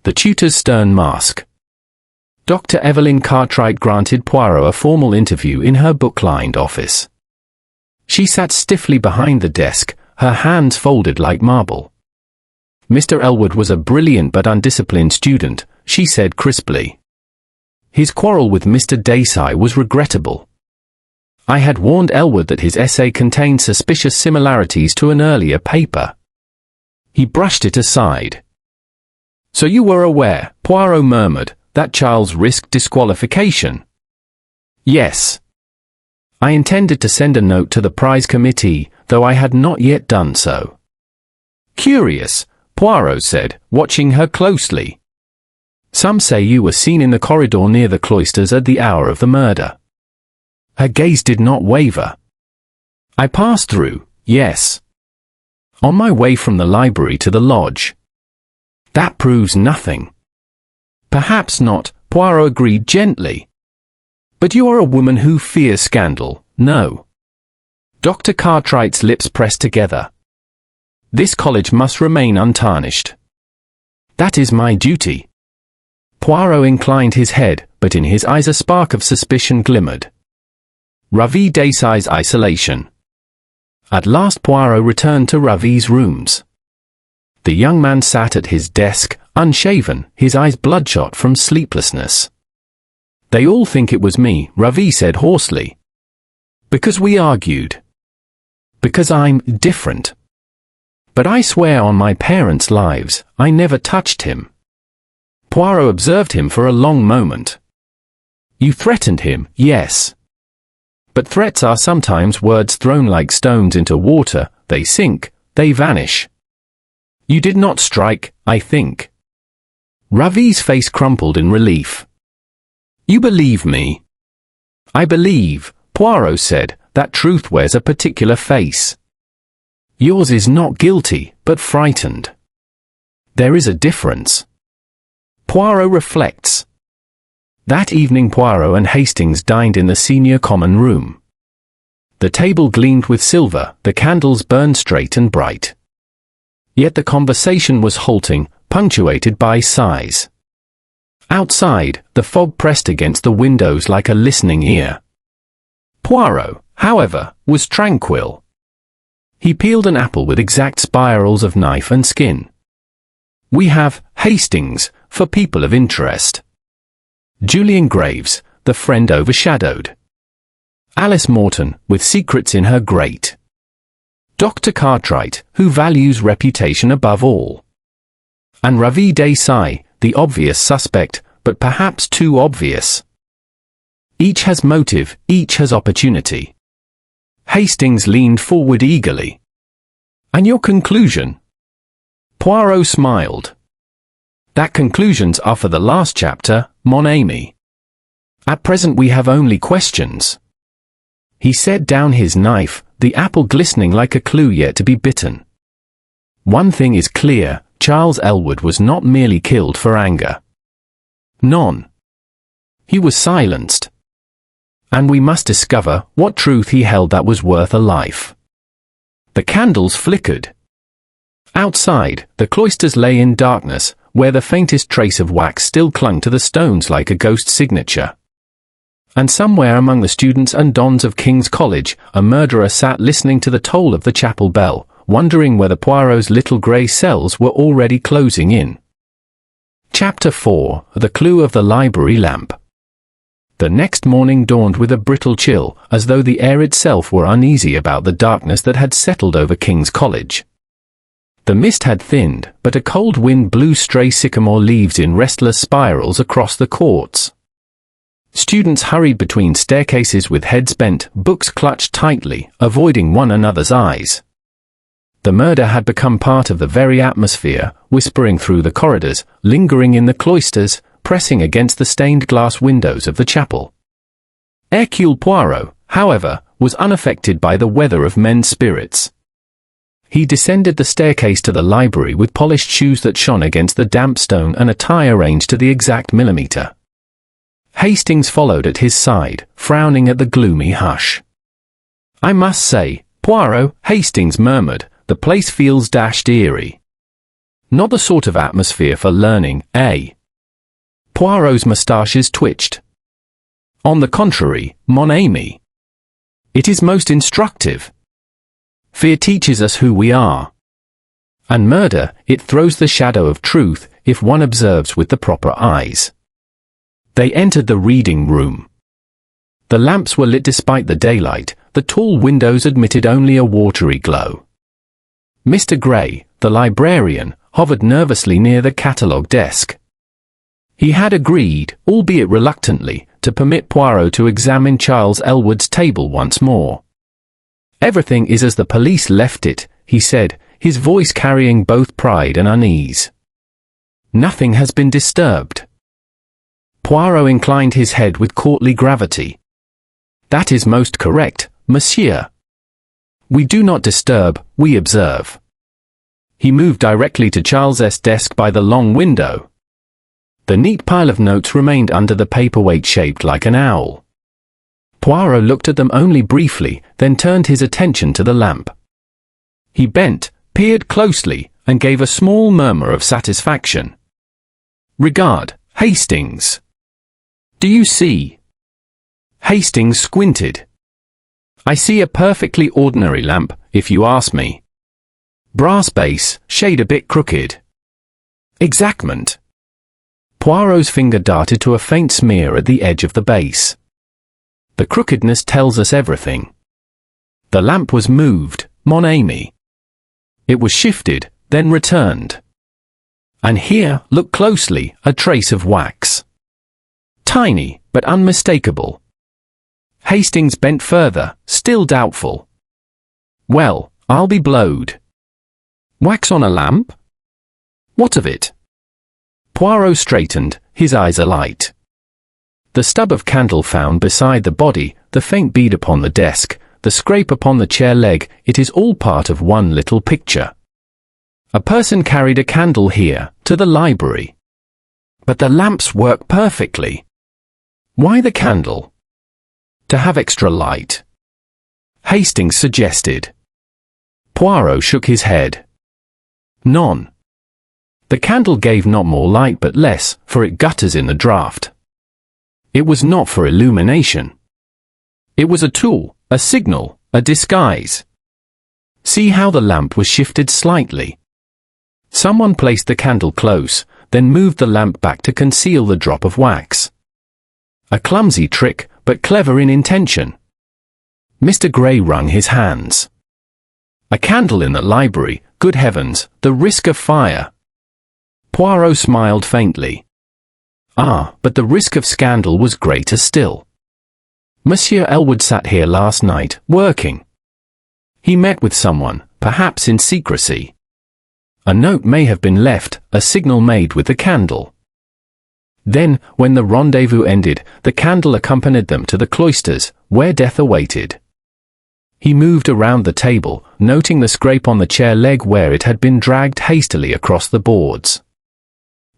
The tutor's stern mask. Dr. Evelyn Cartwright granted Poirot a formal interview in her book-lined office. She sat stiffly behind the desk, her hands folded like marble. Mr. Elwood was a brilliant but undisciplined student, she said crisply. His quarrel with Mr. Desai was regrettable. I had warned Elwood that his essay contained suspicious similarities to an earlier paper. He brushed it aside. So you were aware, Poirot murmured, that Charles risked disqualification? Yes. I intended to send a note to the prize committee, though I had not yet done so. Curious, Poirot said, watching her closely. Some say you were seen in the corridor near the cloisters at the hour of the murder. Her gaze did not waver. I passed through, yes. On my way from the library to the lodge. That proves nothing. Perhaps not, Poirot agreed gently. But you are a woman who fears scandal, no? Dr. Cartwright's lips pressed together. This college must remain untarnished. That is my duty. Poirot inclined his head, but in his eyes a spark of suspicion glimmered. Ravi Desai's isolation. At last Poirot returned to Ravi's rooms. The young man sat at his desk, unshaven, his eyes bloodshot from sleeplessness. They all think it was me, Ravi said hoarsely. Because we argued. Because I'm different. But I swear on my parents' lives, I never touched him. Poirot observed him for a long moment. You threatened him, yes. But threats are sometimes words thrown like stones into water, they sink, they vanish. You did not strike, I think. Ravi's face crumpled in relief. You believe me? I believe, Poirot said, that truth wears a particular face. Yours is not guilty, but frightened. There is a difference. Poirot reflects. That evening Poirot and Hastings dined in the senior common room. The table gleamed with silver, the candles burned straight and bright. Yet the conversation was halting, punctuated by sighs. Outside, the fog pressed against the windows like a listening ear. Poirot, however, was tranquil. He peeled an apple with exact spirals of knife and skin. We have Hastings, for people of interest. Julian Graves, the friend overshadowed. Alice Morton, with secrets in her grate. Dr. Cartwright, who values reputation above all. And Ravi Desai, the obvious suspect, but perhaps too obvious. Each has motive, each has opportunity. Hastings leaned forward eagerly. And your conclusion? Poirot smiled. That conclusions are for the last chapter, mon ami. At present we have only questions. He set down his knife, the apple glistening like a clue yet to be bitten. One thing is clear, Charles Elwood was not merely killed for anger. None. He was silenced. And we must discover what truth he held that was worth a life. The candles flickered. Outside, the cloisters lay in darkness, where the faintest trace of wax still clung to the stones like a ghost signature. And somewhere among the students and dons of King's College, a murderer sat listening to the toll of the chapel bell, wondering whether Poirot's little grey cells were already closing in. Chapter 4: The Clue of the Library Lamp. The next morning dawned with a brittle chill, as though the air itself were uneasy about the darkness that had settled over King's College. The mist had thinned, but a cold wind blew stray sycamore leaves in restless spirals across the courts. Students hurried between staircases with heads bent, books clutched tightly, avoiding one another's eyes. The murder had become part of the very atmosphere, whispering through the corridors, lingering in the cloisters, pressing against the stained glass windows of the chapel. Hercule Poirot, however, was unaffected by the weather of men's spirits. He descended the staircase to the library with polished shoes that shone against the damp stone and a tie arranged to the exact millimeter. Hastings followed at his side, frowning at the gloomy hush. I must say, Poirot, Hastings murmured, the place feels dashed eerie. Not the sort of atmosphere for learning, eh? Poirot's moustaches twitched. On the contrary, mon ami. It is most instructive. Fear teaches us who we are. And murder, it throws the shadow of truth, if one observes with the proper eyes. They entered the reading room. The lamps were lit despite the daylight, the tall windows admitted only a watery glow. Mr. Gray, the librarian, hovered nervously near the catalogue desk. He had agreed, albeit reluctantly, to permit Poirot to examine Charles Elwood's table once more. "Everything is as the police left it," he said, his voice carrying both pride and unease. "Nothing has been disturbed." Poirot inclined his head with courtly gravity. "That is most correct, monsieur. We do not disturb, we observe." He moved directly to Charles's desk by the long window. The neat pile of notes remained under the paperweight shaped like an owl. Poirot looked at them only briefly, then turned his attention to the lamp. He bent, peered closely, and gave a small murmur of satisfaction. "Regard, Hastings. Do you see?" Hastings squinted. "I see a perfectly ordinary lamp, if you ask me. Brass base, shade a bit crooked." "Exactment." Poirot's finger darted to a faint smear at the edge of the base. "The crookedness tells us everything. The lamp was moved, mon ami. It was shifted, then returned. And here, look closely, a trace of wax. Tiny, but unmistakable." Hastings bent further, still doubtful. "Well, I'll be blowed. Wax on a lamp? What of it?" Poirot straightened, his eyes alight. The stub of candle found beside the body, the faint bead upon the desk, the scrape upon the chair leg, it is all part of one little picture. A person carried a candle here, to the library. But the lamps work perfectly. Why the candle? To have extra light. Hastings suggested. Poirot shook his head. None. The candle gave not more light but less, for it gutters in the draught. It was not for illumination. It was a tool, a signal, a disguise. See how the lamp was shifted slightly. Someone placed the candle close, then moved the lamp back to conceal the drop of wax. A clumsy trick, but clever in intention. Mr. Gray wrung his hands. A candle in the library, good heavens, the risk of fire. Poirot smiled faintly. Ah, but the risk of scandal was greater still. Monsieur Elwood sat here last night, working. He met with someone, perhaps in secrecy. A note may have been left, a signal made with the candle. Then, when the rendezvous ended, the candle accompanied them to the cloisters, where death awaited. He moved around the table, noting the scrape on the chair leg where it had been dragged hastily across the boards.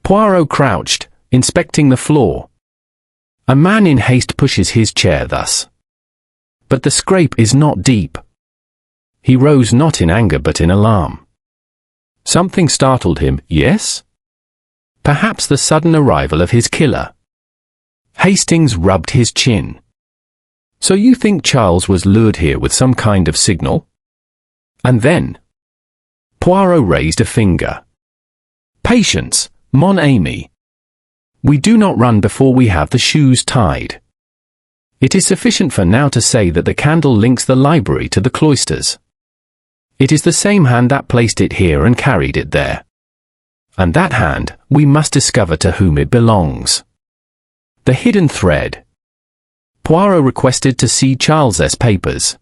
Poirot crouched, inspecting the floor. A man in haste pushes his chair thus. But the scrape is not deep. He rose not in anger but in alarm. Something startled him, yes? Perhaps the sudden arrival of his killer. Hastings rubbed his chin. So you think Charles was lured here with some kind of signal? And then? Poirot raised a finger. Patience, mon ami. We do not run before we have the shoes tied. It is sufficient for now to say that the candle links the library to the cloisters. It is the same hand that placed it here and carried it there. And that hand, we must discover to whom it belongs. The hidden thread. Poirot requested to see Charles's papers.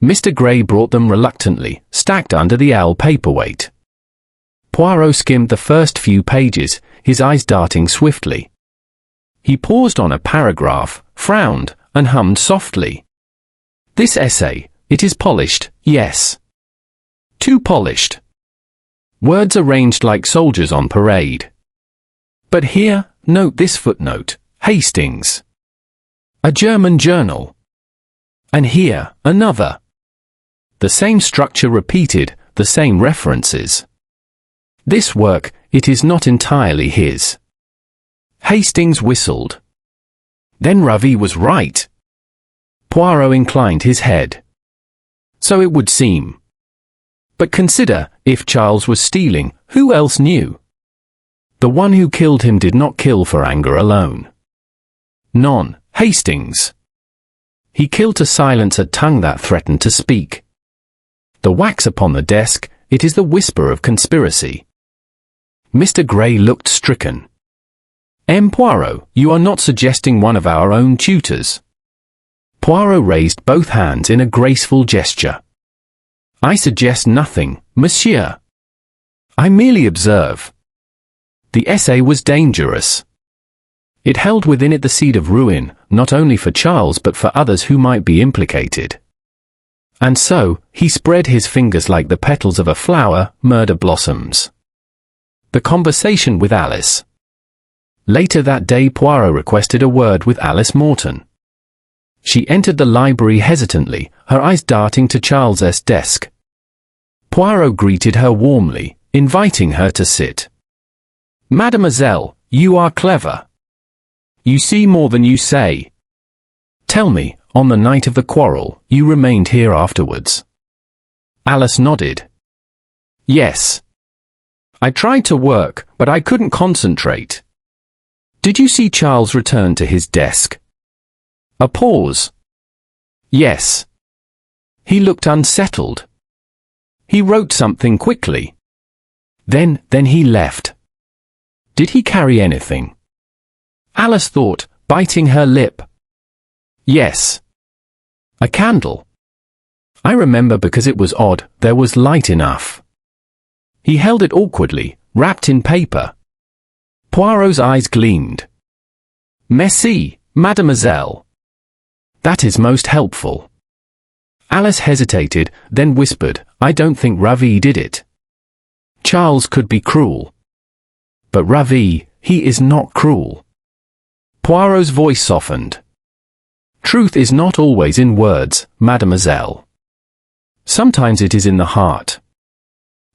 Mr. Gray brought them reluctantly, stacked under the owl paperweight. Poirot skimmed the first few pages, his eyes darting swiftly. He paused on a paragraph, frowned, and hummed softly. This essay, it is polished, yes. Too polished. Words arranged like soldiers on parade. But here, note this footnote, Hastings. A German journal. And here, another. The same structure repeated, the same references. This work, it is not entirely his. Hastings whistled. Then Ravi was right. Poirot inclined his head. So it would seem. But consider, if Charles was stealing, who else knew? The one who killed him did not kill for anger alone. None, Hastings. He killed to silence a tongue that threatened to speak. The wax upon the desk, it is the whisper of conspiracy. Mr. Gray looked stricken. Poirot, you are not suggesting one of our own tutors. Poirot raised both hands in a graceful gesture. I suggest nothing, monsieur. I merely observe. The essay was dangerous. It held within it the seed of ruin, not only for Charles but for others who might be implicated. And so, he spread his fingers like the petals of a flower, murder blossoms. The conversation with Alice. Later that day Poirot requested a word with Alice Morton. She entered the library hesitantly, her eyes darting to Charles's desk. Poirot greeted her warmly, inviting her to sit. Mademoiselle, you are clever. You see more than you say. Tell me, on the night of the quarrel, you remained here afterwards. Alice nodded. Yes. I tried to work, but I couldn't concentrate. Did you see Charles return to his desk? A pause. Yes. He looked unsettled. He wrote something quickly. Then he left. Did he carry anything? Alice thought, biting her lip. Yes. A candle. I remember because it was odd, there was light enough. He held it awkwardly, wrapped in paper. Poirot's eyes gleamed. Merci, mademoiselle. That is most helpful. Alice hesitated, then whispered, I don't think Ravi did it. Charles could be cruel. But Ravi, he is not cruel. Poirot's voice softened. Truth is not always in words, mademoiselle. Sometimes it is in the heart.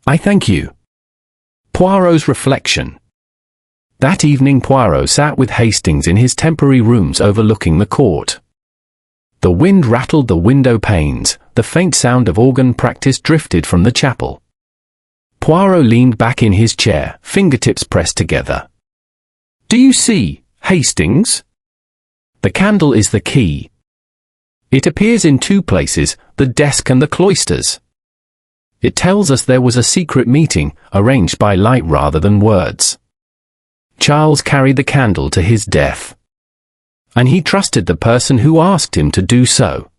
I thank you. Poirot's reflection. That evening Poirot sat with Hastings in his temporary rooms overlooking the court. The wind rattled the window panes, the faint sound of organ practice drifted from the chapel. Poirot leaned back in his chair, fingertips pressed together. Do you see, Hastings? The candle is the key. It appears in two places, the desk and the cloisters. It tells us there was a secret meeting, arranged by light rather than words. Charles carried the candle to his death. And he trusted the person who asked him to do so.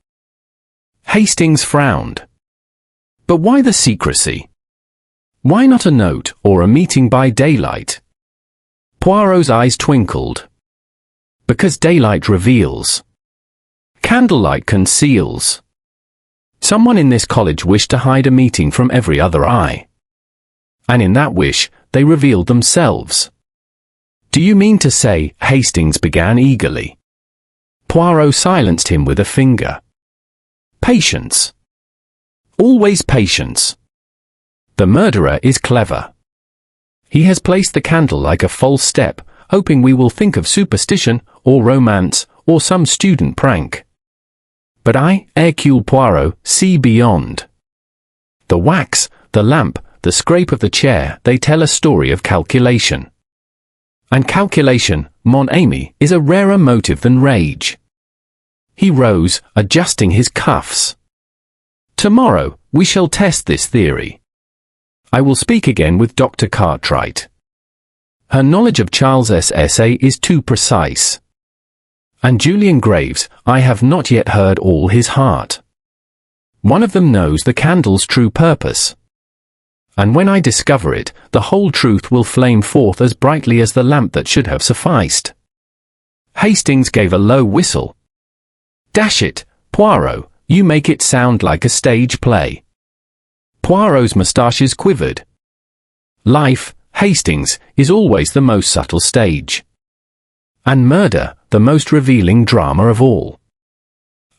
Hastings frowned. But why the secrecy? Why not a note, or a meeting by daylight? Poirot's eyes twinkled. Because daylight reveals. Candlelight conceals. Someone in this college wished to hide a meeting from every other eye. And in that wish, they revealed themselves. Do you mean to say, Hastings began eagerly. Poirot silenced him with a finger. Patience. Always patience. The murderer is clever. He has placed the candle like a false step, hoping we will think of superstition, or romance, or some student prank. But I, Hercule Poirot, see beyond. The wax, the lamp, the scrape of the chair, they tell a story of calculation. And calculation, mon ami, is a rarer motive than rage. He rose, adjusting his cuffs. Tomorrow, we shall test this theory. I will speak again with Dr. Cartwright. Her knowledge of Charles's essay is too precise. And Julian Graves, I have not yet heard all his heart. One of them knows the candle's true purpose. And when I discover it, the whole truth will flame forth as brightly as the lamp that should have sufficed. Hastings gave a low whistle. Dash it, Poirot, you make it sound like a stage play. Poirot's moustaches quivered. Life, Hastings, is always the most subtle stage. And murder, the most revealing drama of all.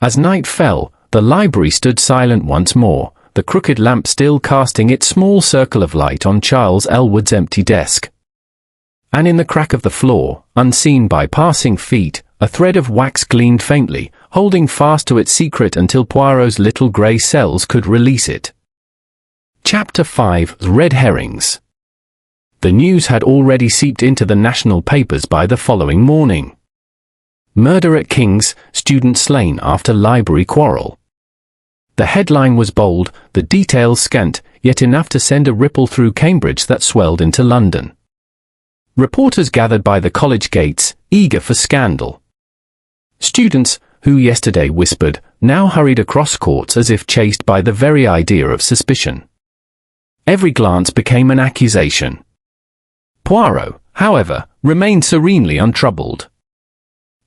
As night fell, the library stood silent once more, the crooked lamp still casting its small circle of light on Charles Elwood's empty desk. And in the crack of the floor, unseen by passing feet, a thread of wax gleamed faintly, holding fast to its secret until Poirot's little grey cells could release it. Chapter 5: Red Herrings. The news had already seeped into the national papers by the following morning. Murder at King's, student slain after library quarrel. The headline was bold, the details scant, yet enough to send a ripple through Cambridge that swelled into London. Reporters gathered by the college gates, eager for scandal. Students, who yesterday whispered, now hurried across courts as if chased by the very idea of suspicion. Every glance became an accusation. Poirot, however, remained serenely untroubled.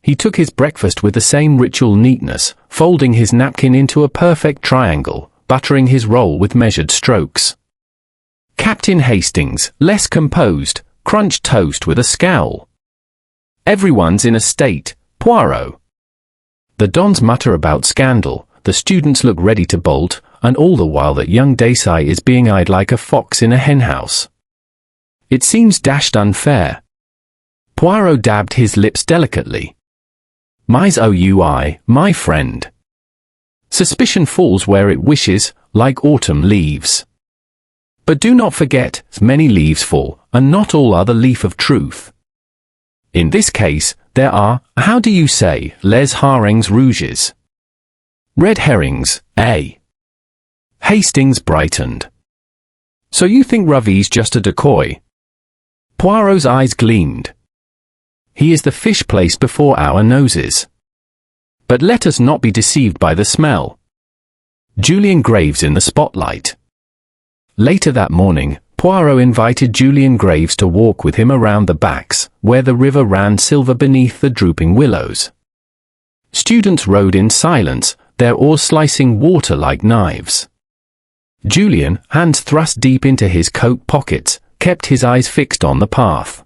He took his breakfast with the same ritual neatness, folding his napkin into a perfect triangle, buttering his roll with measured strokes. Captain Hastings, less composed, crunched toast with a scowl. Everyone's in a state, Poirot. The dons mutter about scandal, the students look ready to bolt, and all the while that young Desai is being eyed like a fox in a henhouse. It seems dashed unfair. Poirot dabbed his lips delicately. My friend. Suspicion falls where it wishes, like autumn leaves. But do not forget, many leaves fall, and not all are the leaf of truth. In this case, there are, how do you say, les harengs rouges? Red herrings, eh? Hastings brightened. So you think Ravi's just a decoy? Poirot's eyes gleamed. He is the fish placed before our noses. But let us not be deceived by the smell. Julian Graves in the spotlight. Later that morning, Poirot invited Julian Graves to walk with him around the backs, where the river ran silver beneath the drooping willows. Students rowed in silence, their oars slicing water like knives. Julian, hands thrust deep into his coat pockets, kept his eyes fixed on the path.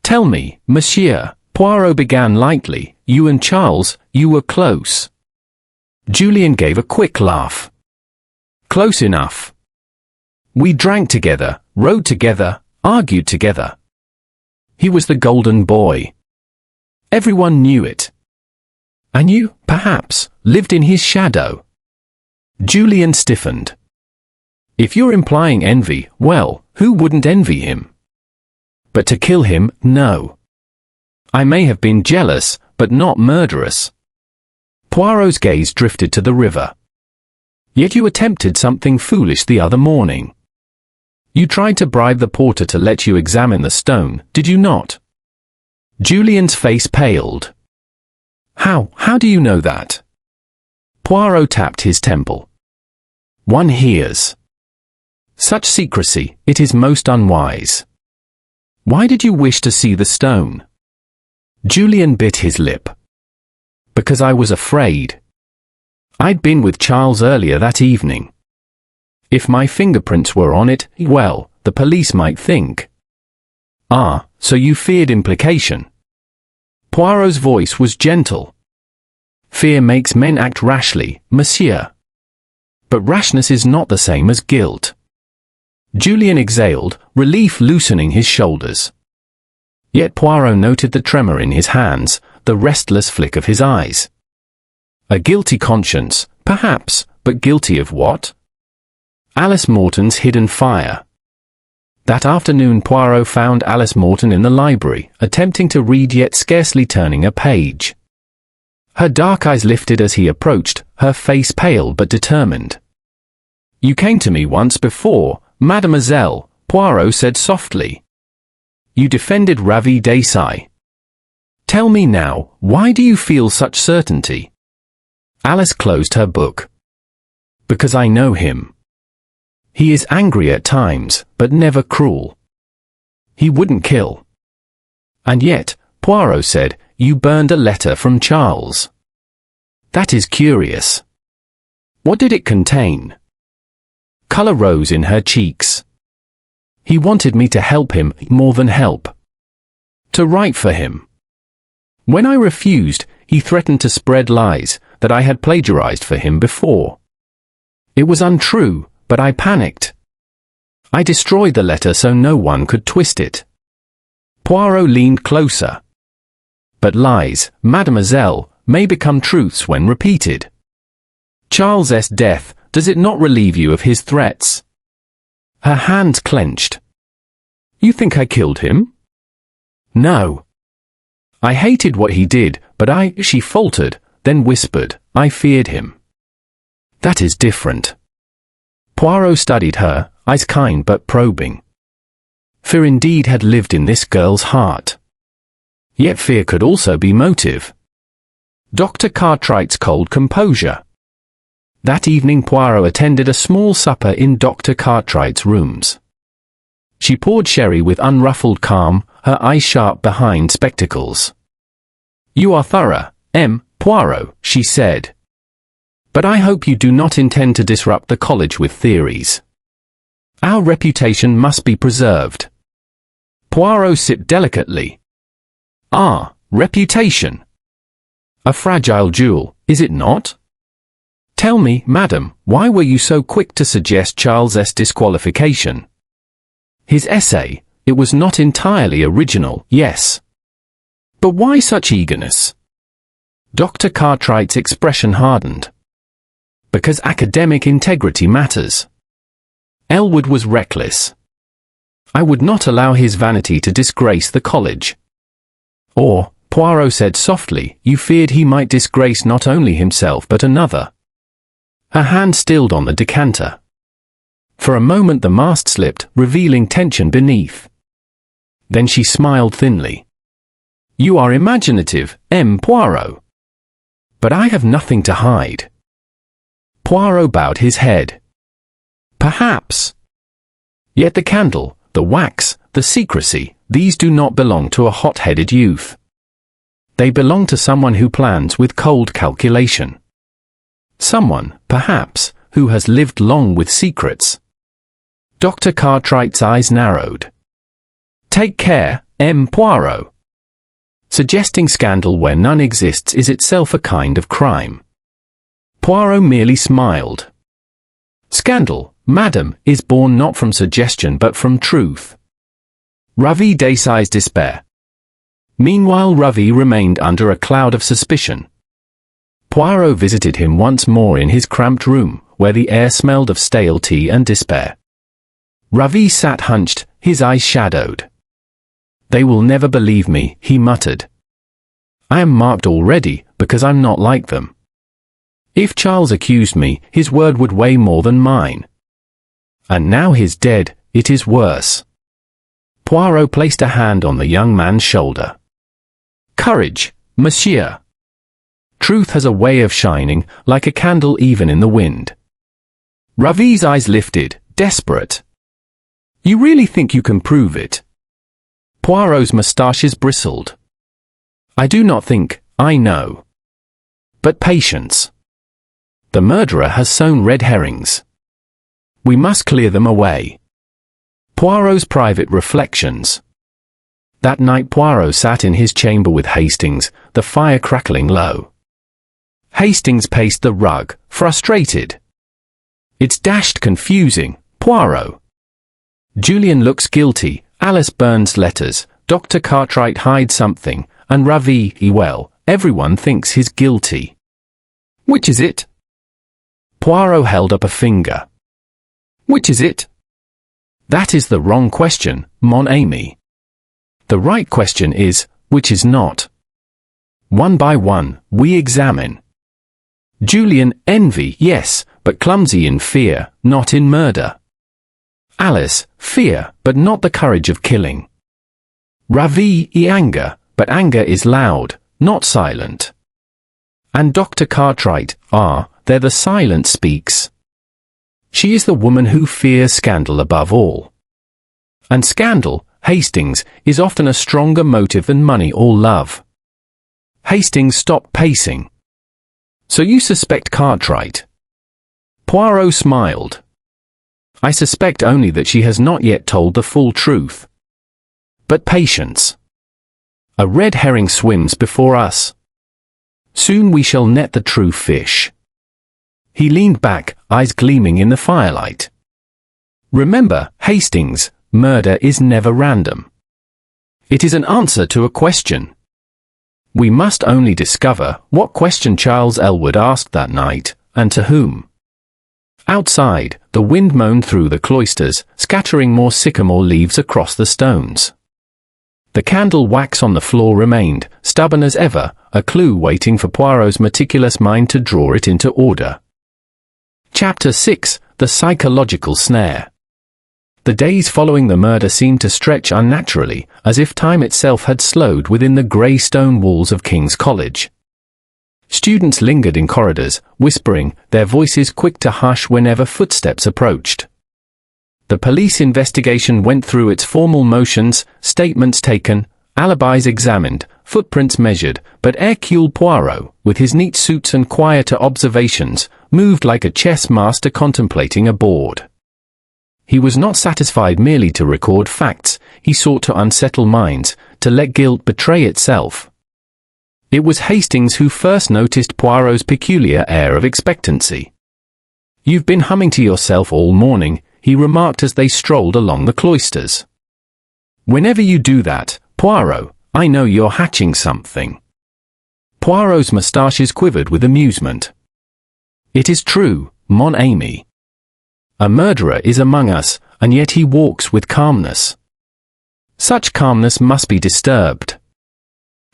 Tell me, monsieur, Poirot began lightly, you and Charles, you were close. Julian gave a quick laugh. Close enough. We drank together, rode together, argued together. He was the golden boy. Everyone knew it. And you, perhaps, lived in his shadow. Julian stiffened. If you're implying envy, well, who wouldn't envy him? But to kill him, no. I may have been jealous, but not murderous. Poirot's gaze drifted to the river. Yet you attempted something foolish the other morning. You tried to bribe the porter to let you examine the stone, did you not? Julian's face paled. How do you know that? Poirot tapped his temple. One hears. Such secrecy, it is most unwise. Why did you wish to see the stone? Julian bit his lip. Because I was afraid. I'd been with Charles earlier that evening. If my fingerprints were on it, well, the police might think. Ah, so you feared implication. Poirot's voice was gentle. Fear makes men act rashly, monsieur. But rashness is not the same as guilt. Julian exhaled, relief loosening his shoulders. Yet Poirot noted the tremor in his hands, the restless flick of his eyes. A guilty conscience, perhaps, but guilty of what? Alice Morton's hidden fire. That afternoon Poirot found Alice Morton in the library, attempting to read yet scarcely turning a page. Her dark eyes lifted as he approached, her face pale but determined. You came to me once before, Mademoiselle, Poirot said softly. You defended Ravi Desai. Tell me now, why do you feel such certainty? Alice closed her book. Because I know him. He is angry at times, but never cruel. He wouldn't kill. And yet, Poirot said, you burned a letter from Charles. That is curious. What did it contain? Color rose in her cheeks. He wanted me to help him, more than help. To write for him. When I refused, he threatened to spread lies, that I had plagiarized for him before. It was untrue, but I panicked. I destroyed the letter so no one could twist it. Poirot leaned closer. But lies, mademoiselle, may become truths when repeated. Charles's death, does it not relieve you of his threats? Her hands clenched. You think I killed him? No. I hated what he did, but she faltered, then whispered, I feared him. That is different. Poirot studied her, eyes kind but probing. Fear indeed had lived in this girl's heart. Yet fear could also be motive. Dr. Cartwright's cold composure. That evening Poirot attended a small supper in Dr. Cartwright's rooms. She poured sherry with unruffled calm, her eyes sharp behind spectacles. You are thorough, M. Poirot, she said. But I hope you do not intend to disrupt the college with theories. Our reputation must be preserved. Poirot sipped delicately. Ah, reputation. A fragile jewel, is it not? Tell me, madam, why were you so quick to suggest Charles's disqualification? His essay, it was not entirely original, yes. But why such eagerness? Dr. Cartwright's expression hardened. Because academic integrity matters. Elwood was reckless. I would not allow his vanity to disgrace the college. Or, Poirot said softly, you feared he might disgrace not only himself but another. Her hand stilled on the decanter. For a moment the mast slipped, revealing tension beneath. Then she smiled thinly. You are imaginative, M. Poirot. But I have nothing to hide. Poirot bowed his head. Perhaps. Yet the candle, the wax, the secrecy, these do not belong to a hot-headed youth. They belong to someone who plans with cold calculation. Someone, perhaps, who has lived long with secrets. Dr. Cartwright's eyes narrowed. Take care, M. Poirot. Suggesting scandal where none exists is itself a kind of crime. Poirot merely smiled. Scandal, madam, is born not from suggestion but from truth. Ravi Desai's despair. Meanwhile Ravi remained under a cloud of suspicion. Poirot visited him once more in his cramped room, where the air smelled of stale tea and despair. Ravi sat hunched, his eyes shadowed. They will never believe me, he muttered. I am marked already, because I'm not like them. If Charles accused me, his word would weigh more than mine. And now he's dead, it is worse. Poirot placed a hand on the young man's shoulder. Courage, monsieur. Truth has a way of shining, like a candle even in the wind. Ravi's eyes lifted, desperate. You really think you can prove it? Poirot's moustaches bristled. I do not think, I know. But patience. The murderer has sown red herrings. We must clear them away. Poirot's private reflections. That night Poirot sat in his chamber with Hastings, the fire crackling low. Hastings paced the rug, frustrated. It's dashed confusing, Poirot. Julian looks guilty, Alice burns letters, Dr. Cartwright hides something, and Ravi, well, everyone thinks he's guilty. Which is it? Poirot held up a finger. Which is it? That is the wrong question, mon ami. The right question is, which is not? One by one, we examine. Julian, envy, yes, but clumsy in fear, not in murder. Alice, fear, but not the courage of killing. Ravi, anger, but anger is loud, not silent. And Dr. Cartwright, there the silence speaks. She is the woman who fears scandal above all. And scandal, Hastings, is often a stronger motive than money or love. Hastings stopped pacing. So you suspect Cartwright? Poirot smiled. I suspect only that she has not yet told the full truth. But patience. A red herring swims before us. Soon we shall net the true fish. He leaned back, eyes gleaming in the firelight. Remember, Hastings, murder is never random. It is an answer to a question. We must only discover what question Charles Elwood asked that night, and to whom. Outside, the wind moaned through the cloisters, scattering more sycamore leaves across the stones. The candle wax on the floor remained, stubborn as ever, a clue waiting for Poirot's meticulous mind to draw it into order. Chapter 6: The Psychological Snare. The days following the murder seemed to stretch unnaturally, as if time itself had slowed within the grey stone walls of King's College. Students lingered in corridors, whispering, their voices quick to hush whenever footsteps approached. The police investigation went through its formal motions, statements taken, alibis examined, footprints measured, but Hercule Poirot, with his neat suits and quieter observations, moved like a chess master contemplating a board. He was not satisfied merely to record facts, he sought to unsettle minds, to let guilt betray itself. It was Hastings who first noticed Poirot's peculiar air of expectancy. "You've been humming to yourself all morning," he remarked as they strolled along the cloisters. "Whenever you do that, Poirot, I know you're hatching something." Poirot's moustaches quivered with amusement. "It is true, mon ami. A murderer is among us, and yet he walks with calmness. Such calmness must be disturbed.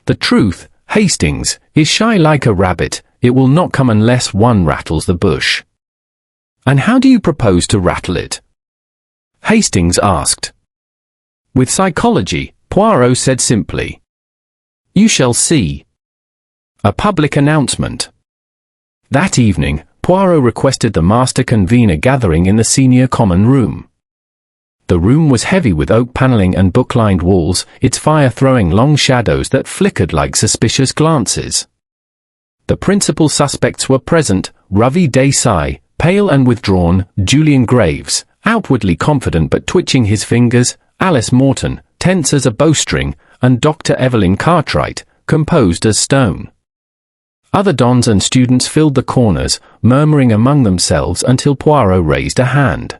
The truth, Hastings, is shy like a rabbit, it will not come unless one rattles the bush." "And how do you propose to rattle it?" Hastings asked. "With psychology," Poirot said simply. "You shall see." A public announcement. That evening, Poirot requested the master convene a gathering in the senior common room. The room was heavy with oak panelling and book-lined walls, its fire throwing long shadows that flickered like suspicious glances. The principal suspects were present: Ravi Desai, pale and withdrawn; Julian Graves, outwardly confident but twitching his fingers; Alice Morton, tense as a bowstring; and Dr. Evelyn Cartwright, composed as stone. Other dons and students filled the corners, murmuring among themselves until Poirot raised a hand.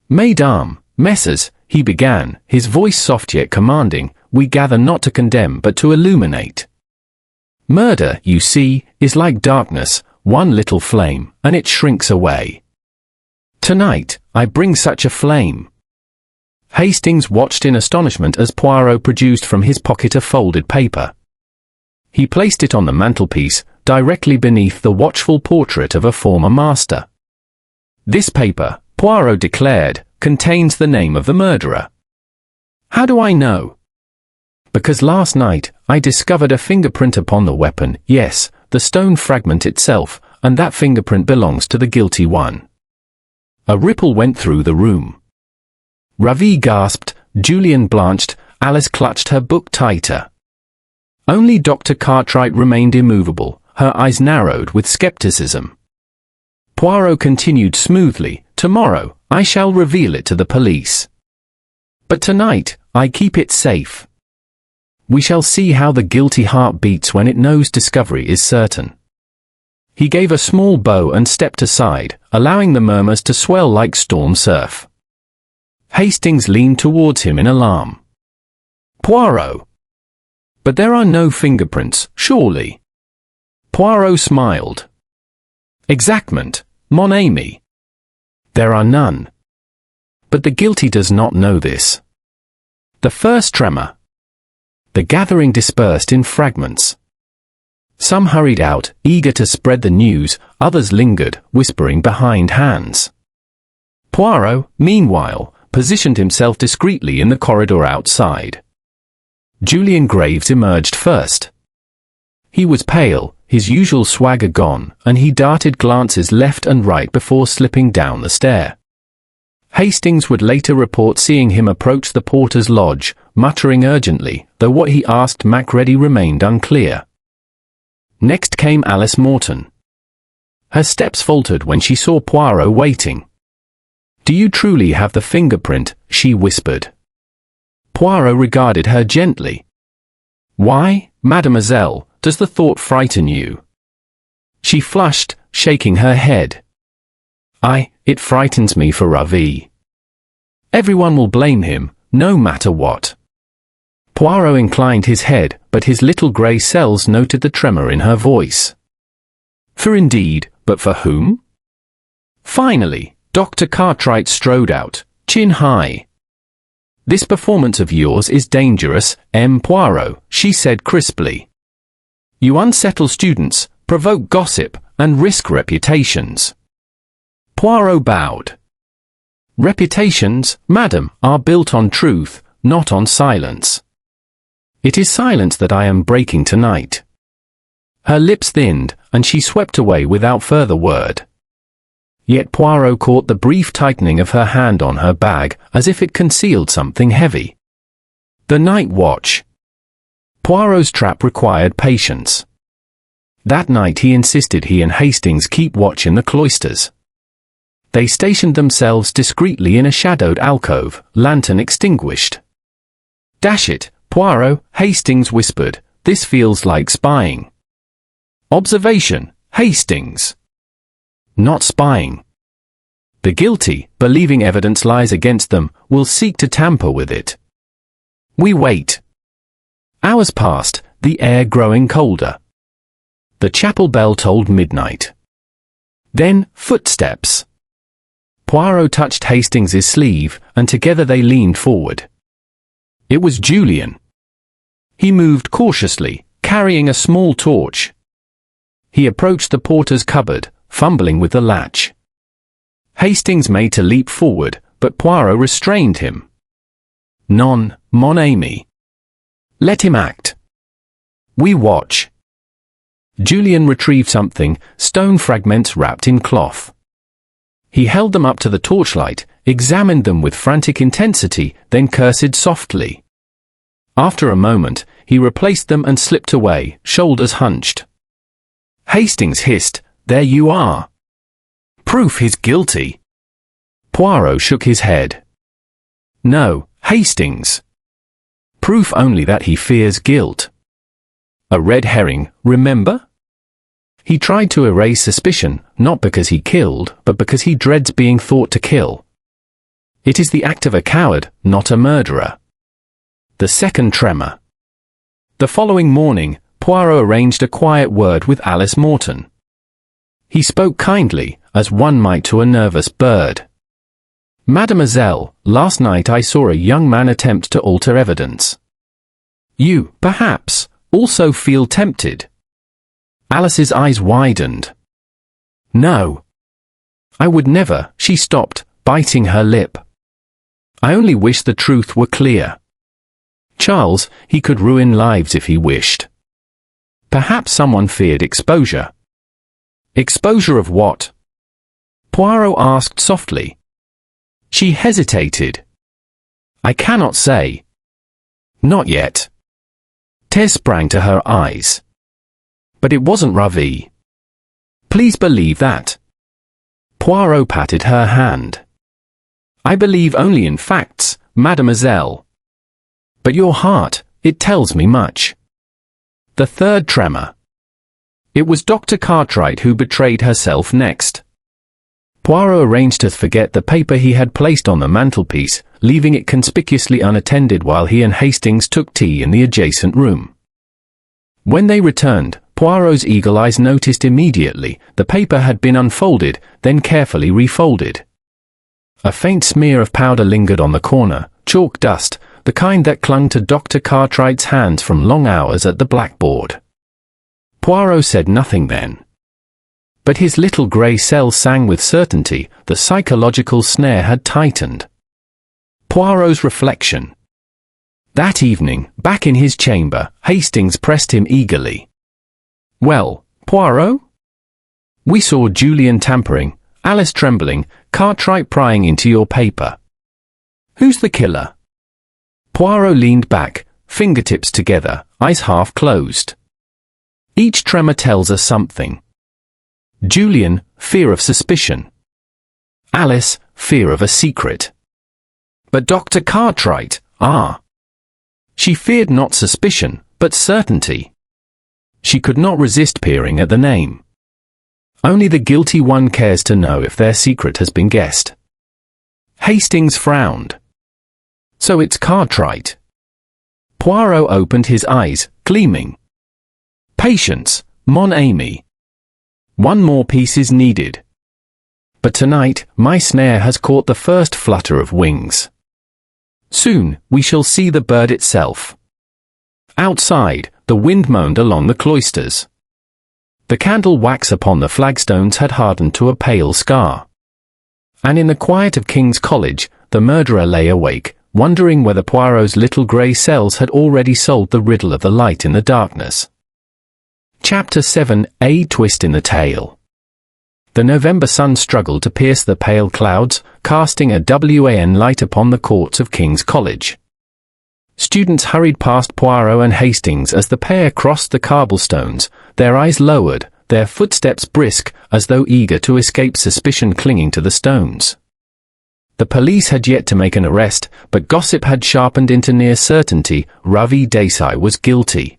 "Mesdames, messieurs," he began, his voice soft yet commanding, "we gather not to condemn but to illuminate. Murder, you see, is like darkness, one little flame, and it shrinks away. Tonight, I bring such a flame." Hastings watched in astonishment as Poirot produced from his pocket a folded paper. He placed it on the mantelpiece, directly beneath the watchful portrait of a former master. "This paper," Poirot declared, "contains the name of the murderer." "How do I know?" "Because last night, I discovered a fingerprint upon the weapon, yes, the stone fragment itself, and that fingerprint belongs to the guilty one." A ripple went through the room. Ravi gasped, Julian blanched, Alice clutched her book tighter. Only Dr. Cartwright remained immovable, her eyes narrowed with skepticism. Poirot continued smoothly, "Tomorrow, I shall reveal it to the police. But tonight, I keep it safe. We shall see how the guilty heart beats when it knows discovery is certain." He gave a small bow and stepped aside, allowing the murmurs to swell like storm surf. Hastings leaned towards him in alarm. "Poirot! But there are no fingerprints, surely?" Poirot smiled. "Exactement, mon ami. There are none. But the guilty does not know this." The first tremor. The gathering dispersed in fragments. Some hurried out, eager to spread the news, others lingered, whispering behind hands. Poirot, meanwhile, positioned himself discreetly in the corridor outside. Julian Graves emerged first. He was pale, his usual swagger gone, and he darted glances left and right before slipping down the stair. Hastings would later report seeing him approach the porter's lodge, muttering urgently, though what he asked Macready remained unclear. Next came Alice Morton. Her steps faltered when she saw Poirot waiting. "Do you truly have the fingerprint?" she whispered. Poirot regarded her gently. "Why, mademoiselle, does the thought frighten you?" She flushed, shaking her head. It frightens me for Ravi. Everyone will blame him, no matter what. Poirot inclined his head, but his little grey cells noted the tremor in her voice. For indeed, but for whom? Finally, Dr. Cartwright strode out, chin high. This performance of yours is dangerous, M. Poirot, she said crisply. You unsettle students, provoke gossip, and risk reputations. Poirot bowed. Reputations, madam, are built on truth, not on silence. It is silence that I am breaking tonight. Her lips thinned, and she swept away without further word. Yet Poirot caught the brief tightening of her hand on her bag, as if it concealed something heavy. The night watch. Poirot's trap required patience. That night he insisted he and Hastings keep watch in the cloisters. They stationed themselves discreetly in a shadowed alcove, lantern extinguished. Dash it, Poirot, Hastings whispered, this feels like spying. Observation, Hastings. Not spying. The guilty, believing evidence lies against them, will seek to tamper with it. We wait. Hours passed, the air growing colder. The chapel bell tolled midnight. Then, footsteps. Poirot touched Hastings's sleeve, and together they leaned forward. It was Julian. He moved cautiously, carrying a small torch. He approached the porter's cupboard, fumbling with the latch. Hastings made to leap forward, but Poirot restrained him. Non, mon ami. Let him act. We watch. Julian retrieved something, stone fragments wrapped in cloth. He held them up to the torchlight, examined them with frantic intensity, then cursed softly. After a moment, he replaced them and slipped away, shoulders hunched. Hastings hissed, "There you are. Proof he's guilty." Poirot shook his head. "No, Hastings. Proof only that he fears guilt. A red herring, remember? He tried to erase suspicion, not because he killed, but because he dreads being thought to kill. It is the act of a coward, not a murderer." The second tremor. The following morning, Poirot arranged a quiet word with Alice Morton. He spoke kindly, as one might to a nervous bird. "Mademoiselle, last night I saw a young man attempt to alter evidence. You, perhaps, also feel tempted." Alice's eyes widened. "No. I would never," she stopped, biting her lip. "I only wish the truth were clear. Charles, he could ruin lives if he wished. Perhaps someone feared exposure." "Exposure of what?" Poirot asked softly. She hesitated. "I cannot say." "Not yet." Tears sprang to her eyes. "But it wasn't Ravi. Please believe that." Poirot patted her hand. "I believe only in facts, mademoiselle. But your heart, it tells me much." The third tremor. It was Dr. Cartwright who betrayed herself next. Poirot arranged to forget the paper he had placed on the mantelpiece, leaving it conspicuously unattended while he and Hastings took tea in the adjacent room. When they returned, Poirot's eagle eyes noticed immediately the paper had been unfolded, then carefully refolded. A faint smear of powder lingered on the corner, chalk dust, the kind that clung to Dr. Cartwright's hands from long hours at the blackboard. Poirot said nothing then. But his little grey cell sang with certainty, the psychological snare had tightened. Poirot's reflection. That evening, back in his chamber, Hastings pressed him eagerly. "Well, Poirot? We saw Julian tampering, Alice trembling, Cartwright prying into your paper. Who's the killer?" Poirot leaned back, fingertips together, eyes half closed. "Each tremor tells us something. Julian, fear of suspicion. Alice, fear of a secret. But Dr. Cartwright, she feared not suspicion, but certainty. She could not resist peering at the name. Only the guilty one cares to know if their secret has been guessed. Hastings frowned. So it's Cartwright. Poirot opened his eyes, gleaming. Patience, mon ami. One more piece is needed. But tonight, my snare has caught the first flutter of wings. Soon, we shall see the bird itself. Outside, the wind moaned along the cloisters. The candle wax upon the flagstones had hardened to a pale scar. And in the quiet of King's College, the murderer lay awake, wondering whether Poirot's little grey cells had already solved the riddle of the light in the darkness. Chapter 7: A Twist in the Tale. The November sun struggled to pierce the pale clouds, casting a wan light upon the courts of King's College. Students hurried past Poirot and Hastings as the pair crossed the cobblestones, their eyes lowered, their footsteps brisk, as though eager to escape suspicion clinging to the stones. The police had yet to make an arrest, but gossip had sharpened into near certainty. Ravi Desai was guilty.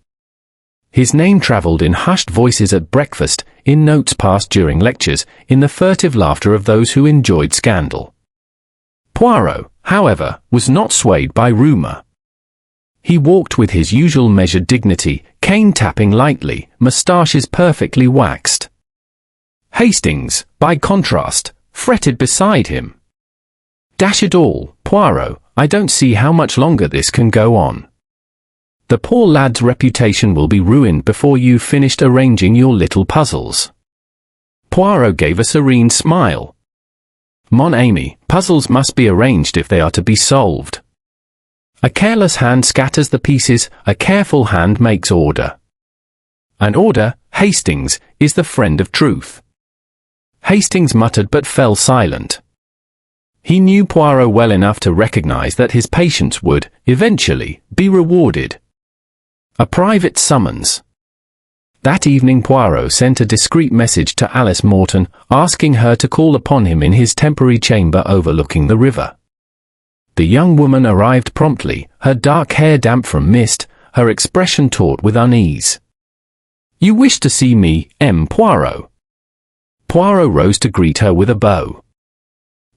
His name travelled in hushed voices at breakfast, in notes passed during lectures, in the furtive laughter of those who enjoyed scandal. Poirot, however, was not swayed by rumour. He walked with his usual measured dignity, cane tapping lightly, moustaches perfectly waxed. Hastings, by contrast, fretted beside him. Dash it all, Poirot, I don't see how much longer this can go on. The poor lad's reputation will be ruined before you've finished arranging your little puzzles. Poirot gave a serene smile. Mon ami, puzzles must be arranged if they are to be solved. A careless hand scatters the pieces, a careful hand makes order. And order, Hastings, is the friend of truth. Hastings muttered but fell silent. He knew Poirot well enough to recognize that his patience would, eventually, be rewarded. A private summons. That evening Poirot sent a discreet message to Alice Morton, asking her to call upon him in his temporary chamber overlooking the river. The young woman arrived promptly, her dark hair damp from mist, her expression taut with unease. You wish to see me, M. Poirot? Poirot rose to greet her with a bow.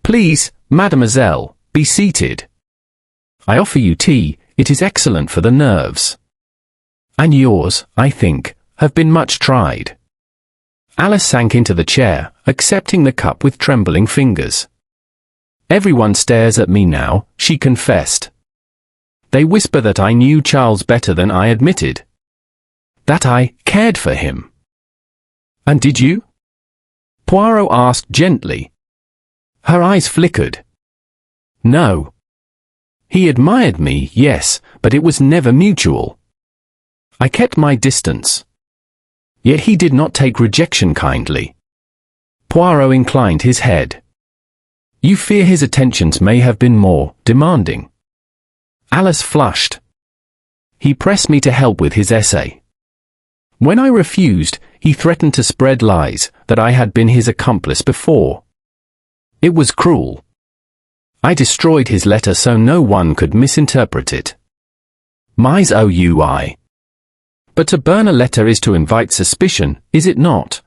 Please, mademoiselle, be seated. I offer you tea, it is excellent for the nerves. And yours, I think, have been much tried. Alice sank into the chair, accepting the cup with trembling fingers. Everyone stares at me now, she confessed. They whisper that I knew Charles better than I admitted. That I cared for him. And did you? Poirot asked gently. Her eyes flickered. No. He admired me, yes, but it was never mutual. I kept my distance. Yet he did not take rejection kindly. Poirot inclined his head. You fear his attentions may have been more demanding. Alice flushed. He pressed me to help with his essay. When I refused, he threatened to spread lies, that I had been his accomplice before. It was cruel. I destroyed his letter so no one could misinterpret it. Mise OUI. But to burn a letter is to invite suspicion, is it not?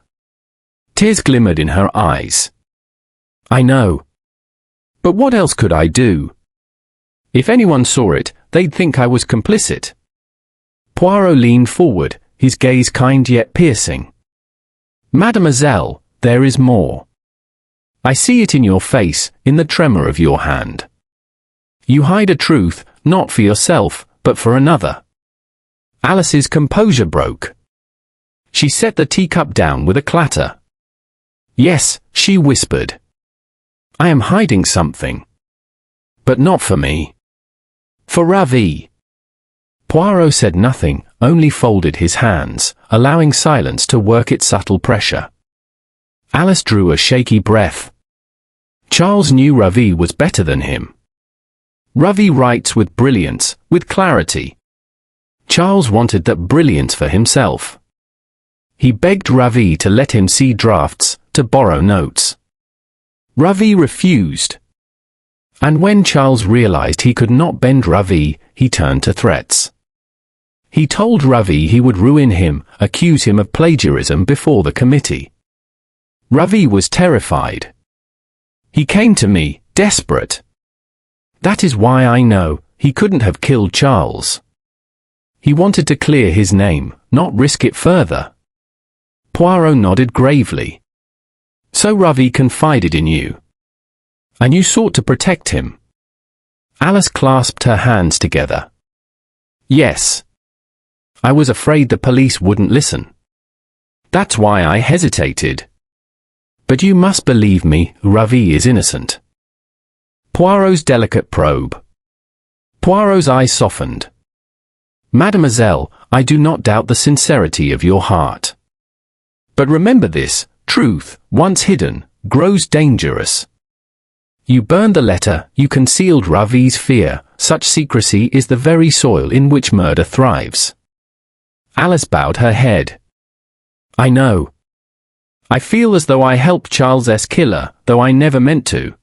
Tears glimmered in her eyes. I know. But what else could I do? If anyone saw it, they'd think I was complicit. Poirot leaned forward, his gaze kind yet piercing. Mademoiselle, there is more. I see it in your face, in the tremor of your hand. You hide a truth, not for yourself, but for another. Alice's composure broke. She set the teacup down with a clatter. Yes, she whispered. I am hiding something. But not for me. For Ravi. Poirot said nothing, only folded his hands, allowing silence to work its subtle pressure. Alice drew a shaky breath. Charles knew Ravi was better than him. Ravi writes with brilliance, with clarity. Charles wanted that brilliance for himself. He begged Ravi to let him see drafts, to borrow notes. Ravi refused. And when Charles realized he could not bend Ravi, he turned to threats. He told Ravi he would ruin him, accuse him of plagiarism before the committee. Ravi was terrified. He came to me, desperate. That is why I know he couldn't have killed Charles. He wanted to clear his name, not risk it further. Poirot nodded gravely. So Ravi confided in you. And you sought to protect him. Alice clasped her hands together. Yes. I was afraid the police wouldn't listen. That's why I hesitated. But you must believe me, Ravi is innocent. Poirot's delicate probe. Poirot's eyes softened. Mademoiselle, I do not doubt the sincerity of your heart. But remember this, truth, once hidden, grows dangerous. You burned the letter, you concealed Ravi's fear, such secrecy is the very soil in which murder thrives. Alice bowed her head. I know. I feel as though I helped Charles's killer, though I never meant to.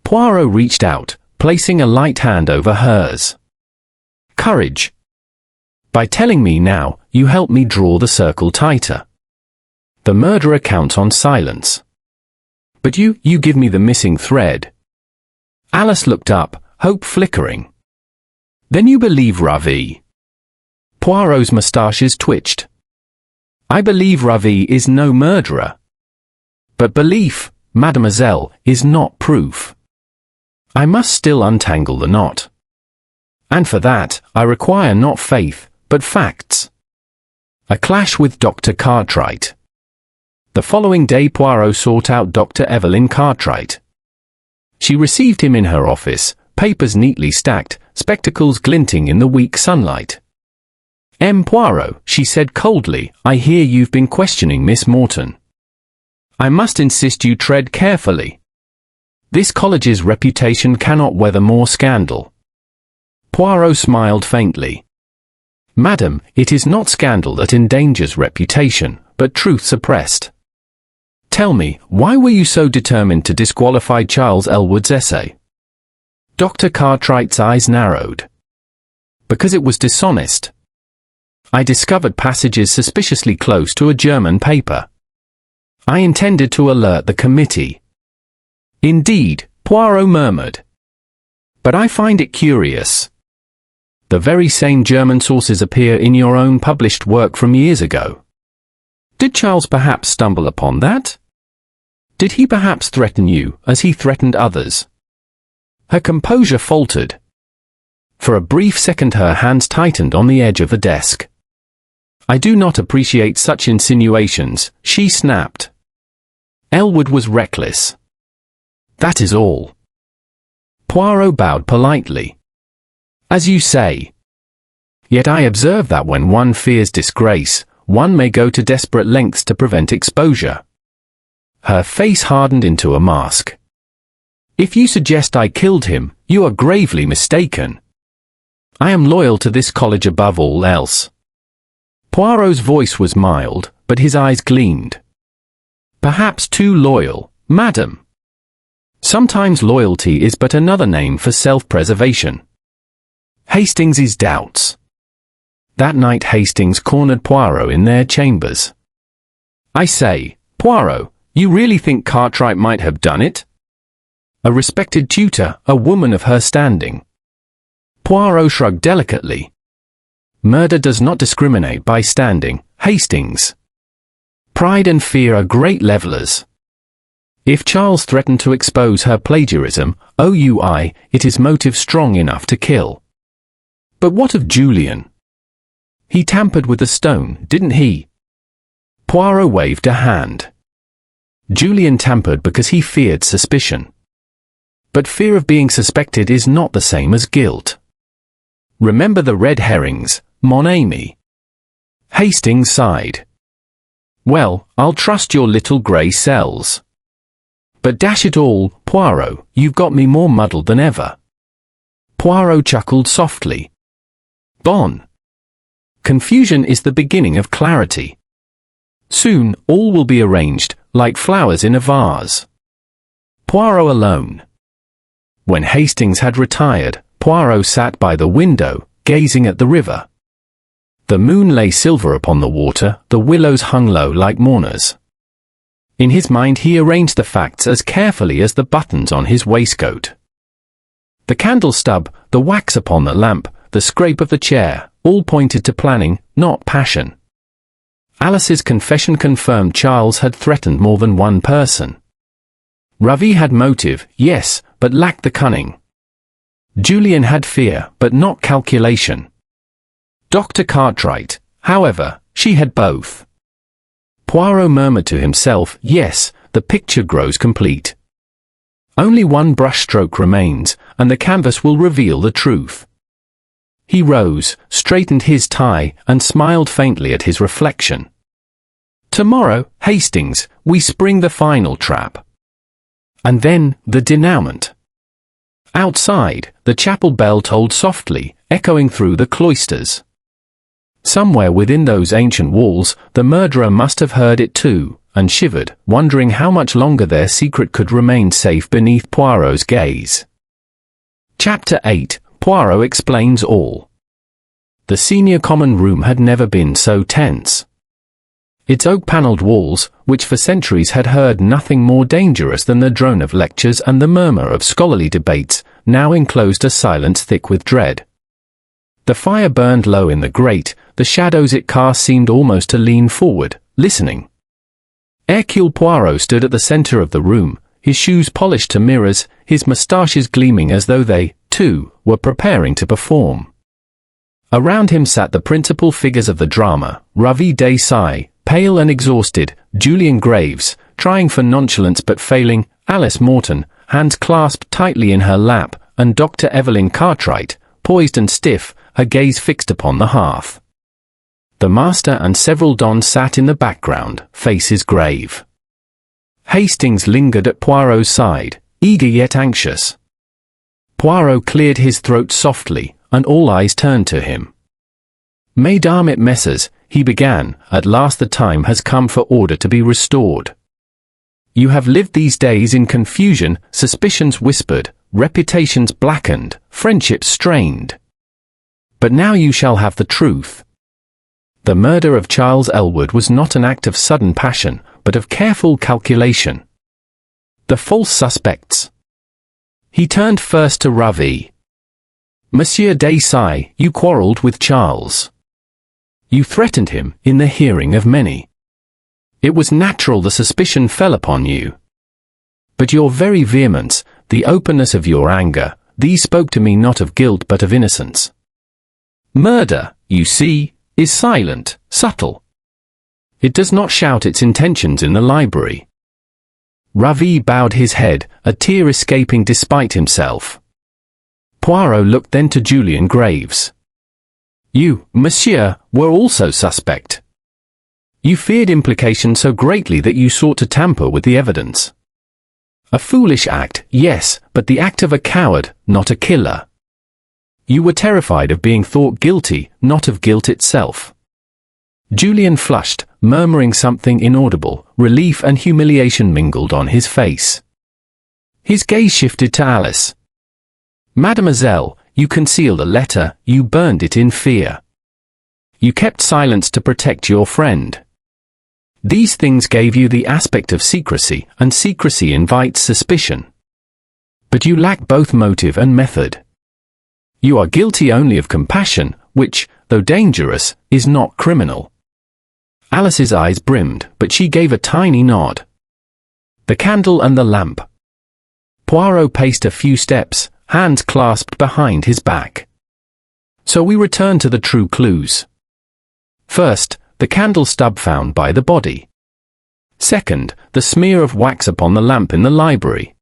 Poirot reached out, placing a light hand over hers. Courage. By telling me now, you help me draw the circle tighter. The murderer counts on silence. But you give me the missing thread. Alice looked up, hope flickering. Then you believe Ravi? Poirot's moustaches twitched. I believe Ravi is no murderer. But belief, mademoiselle, is not proof. I must still untangle the knot. And for that, I require not faith, but facts. A clash with Dr. Cartwright. The following day Poirot sought out Dr. Evelyn Cartwright. She received him in her office, papers neatly stacked, spectacles glinting in the weak sunlight. Poirot, she said coldly, I hear you've been questioning Miss Morton. I must insist you tread carefully. This college's reputation cannot weather more scandal. Poirot smiled faintly. Madam, it is not scandal that endangers reputation, but truth suppressed. Tell me, why were you so determined to disqualify Charles Elwood's essay? Dr. Cartwright's eyes narrowed. Because it was dishonest. I discovered passages suspiciously close to a German paper. I intended to alert the committee. Indeed, Poirot murmured. But I find it curious. The very same German sources appear in your own published work from years ago. Did Charles perhaps stumble upon that? Did he perhaps threaten you, as he threatened others? Her composure faltered. For a brief second her hands tightened on the edge of the desk. I do not appreciate such insinuations, she snapped. Elwood was reckless. That is all. Poirot bowed politely. As you say. Yet I observe that when one fears disgrace, one may go to desperate lengths to prevent exposure. Her face hardened into a mask. If you suggest I killed him, you are gravely mistaken. I am loyal to this college above all else. Poirot's voice was mild, but his eyes gleamed. Perhaps too loyal, madam. Sometimes loyalty is but another name for self-preservation. Hastings's doubts. That night Hastings cornered Poirot in their chambers. I say, Poirot, you really think Cartwright might have done it? A respected tutor, a woman of her standing. Poirot shrugged delicately. Murder does not discriminate by standing, Hastings. Pride and fear are great levelers. If Charles threatened to expose her plagiarism, it is motive strong enough to kill. But what of Julian? He tampered with the stone, didn't he? Poirot waved a hand. Julian tampered because he feared suspicion. But fear of being suspected is not the same as guilt. Remember the red herrings, mon ami. Hastings sighed. Well, I'll trust your little grey cells. But dash it all, Poirot, you've got me more muddled than ever. Poirot chuckled softly. Bon. Confusion is the beginning of clarity. Soon, all will be arranged, like flowers in a vase. Poirot alone. When Hastings had retired, Poirot sat by the window, gazing at the river. The moon lay silver upon the water, the willows hung low like mourners. In his mind he arranged the facts as carefully as the buttons on his waistcoat. The candle stub, the wax upon the lamp, the scrape of the chair, all pointed to planning, not passion. Alice's confession confirmed Charles had threatened more than one person. Ravi had motive, yes, but lacked the cunning. Julian had fear, but not calculation. Dr. Cartwright, however, she had both. Poirot murmured to himself, yes, the picture grows complete. Only one brushstroke remains, and the canvas will reveal the truth. He rose, straightened his tie, and smiled faintly at his reflection. Tomorrow, Hastings, we spring the final trap. And then, the denouement. Outside, the chapel bell tolled softly, echoing through the cloisters. Somewhere within those ancient walls, the murderer must have heard it too, and shivered, wondering how much longer their secret could remain safe beneath Poirot's gaze. Chapter 8. Poirot explains all. The senior common room had never been so tense. Its oak-panelled walls, which for centuries had heard nothing more dangerous than the drone of lectures and the murmur of scholarly debates, now enclosed a silence thick with dread. The fire burned low in the grate, the shadows it cast seemed almost to lean forward, listening. Hercule Poirot stood at the centre of the room, his shoes polished to mirrors, his moustaches gleaming as though they, too, were preparing to perform. Around him sat the principal figures of the drama, Ravi Desai, pale and exhausted, Julian Graves, trying for nonchalance but failing, Alice Morton, hands clasped tightly in her lap, and Dr. Evelyn Cartwright, poised and stiff, her gaze fixed upon the hearth. The master and several dons sat in the background, faces grave. Hastings lingered at Poirot's side, eager yet anxious. Poirot cleared his throat softly, and all eyes turned to him. Mesdames et messieurs, he began, at last the time has come for order to be restored. You have lived these days in confusion, suspicions whispered, reputations blackened, friendships strained. But now you shall have the truth. The murder of Charles Elwood was not an act of sudden passion, but of careful calculation. The false suspects. He turned first to Ravi. Monsieur Desai, you quarrelled with Charles. You threatened him, in the hearing of many. It was natural the suspicion fell upon you. But your very vehemence, the openness of your anger, these spoke to me not of guilt but of innocence. Murder, you see, is silent, subtle. It does not shout its intentions in the library. Ravi bowed his head, a tear escaping despite himself. Poirot looked then to Julian Graves. You, monsieur, were also suspect. You feared implication so greatly that you sought to tamper with the evidence. A foolish act, yes, but the act of a coward, not a killer. You were terrified of being thought guilty, not of guilt itself. Julian flushed, murmuring something inaudible, relief and humiliation mingled on his face. His gaze shifted to Alice. Mademoiselle, you concealed a letter, you burned it in fear. You kept silence to protect your friend. These things gave you the aspect of secrecy, and secrecy invites suspicion. But you lack both motive and method. You are guilty only of compassion, which, though dangerous, is not criminal. Alice's eyes brimmed, but she gave a tiny nod. The candle and the lamp. Poirot paced a few steps, hands clasped behind his back. So we return to the true clues. First, the candle stub found by the body. Second, the smear of wax upon the lamp in the library.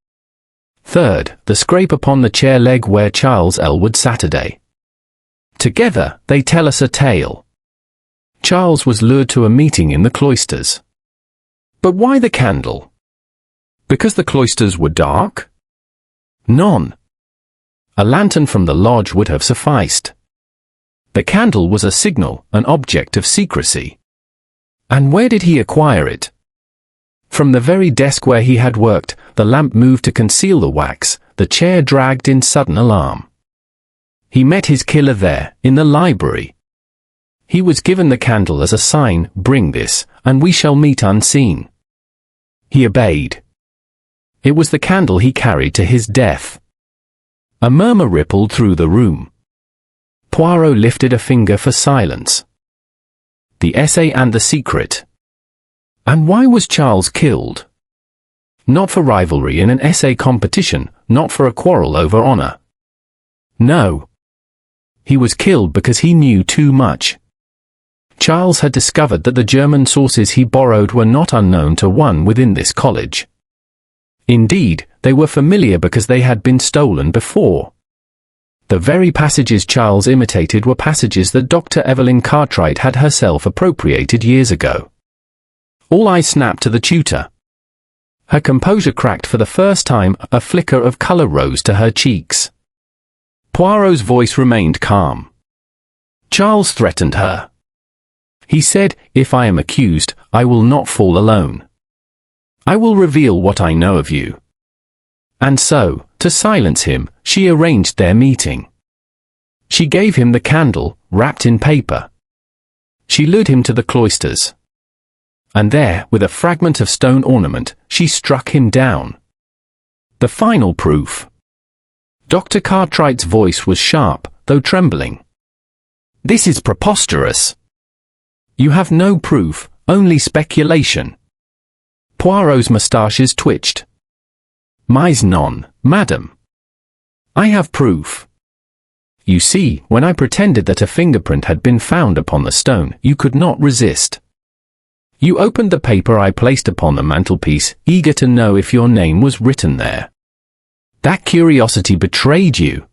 Third, the scrape upon the chair leg where Charles Elwood Saturday. Together, they tell us a tale. Charles was lured to a meeting in the cloisters. But why the candle? Because the cloisters were dark? None. A lantern from the lodge would have sufficed. The candle was a signal, an object of secrecy. And where did he acquire it? From the very desk where he had worked, the lamp moved to conceal the wax, the chair dragged in sudden alarm. He met his killer there, in the library. He was given the candle as a sign, bring this, and we shall meet unseen. He obeyed. It was the candle he carried to his death. A murmur rippled through the room. Poirot lifted a finger for silence. The essay and the secret. And why was Charles killed? Not for rivalry in an essay competition, not for a quarrel over honor. No. He was killed because he knew too much. Charles had discovered that the German sources he borrowed were not unknown to one within this college. Indeed, they were familiar because they had been stolen before. The very passages Charles imitated were passages that Dr. Evelyn Cartwright had herself appropriated years ago. All eyes snapped to the tutor. Her composure cracked for the first time, a flicker of color rose to her cheeks. Poirot's voice remained calm. Charles threatened her. He said, "If I am accused, I will not fall alone. I will reveal what I know of you." And so, to silence him, she arranged their meeting. She gave him the candle, wrapped in paper. She lured him to the cloisters. And there, with a fragment of stone ornament, she struck him down. The final proof. Dr. Cartwright's voice was sharp, though trembling. "This is preposterous. You have no proof, only speculation." Poirot's moustaches twitched. "Mais non, madame. I have proof. You see, when I pretended that a fingerprint had been found upon the stone, you could not resist. You opened the paper I placed upon the mantelpiece, eager to know if your name was written there. That curiosity betrayed you.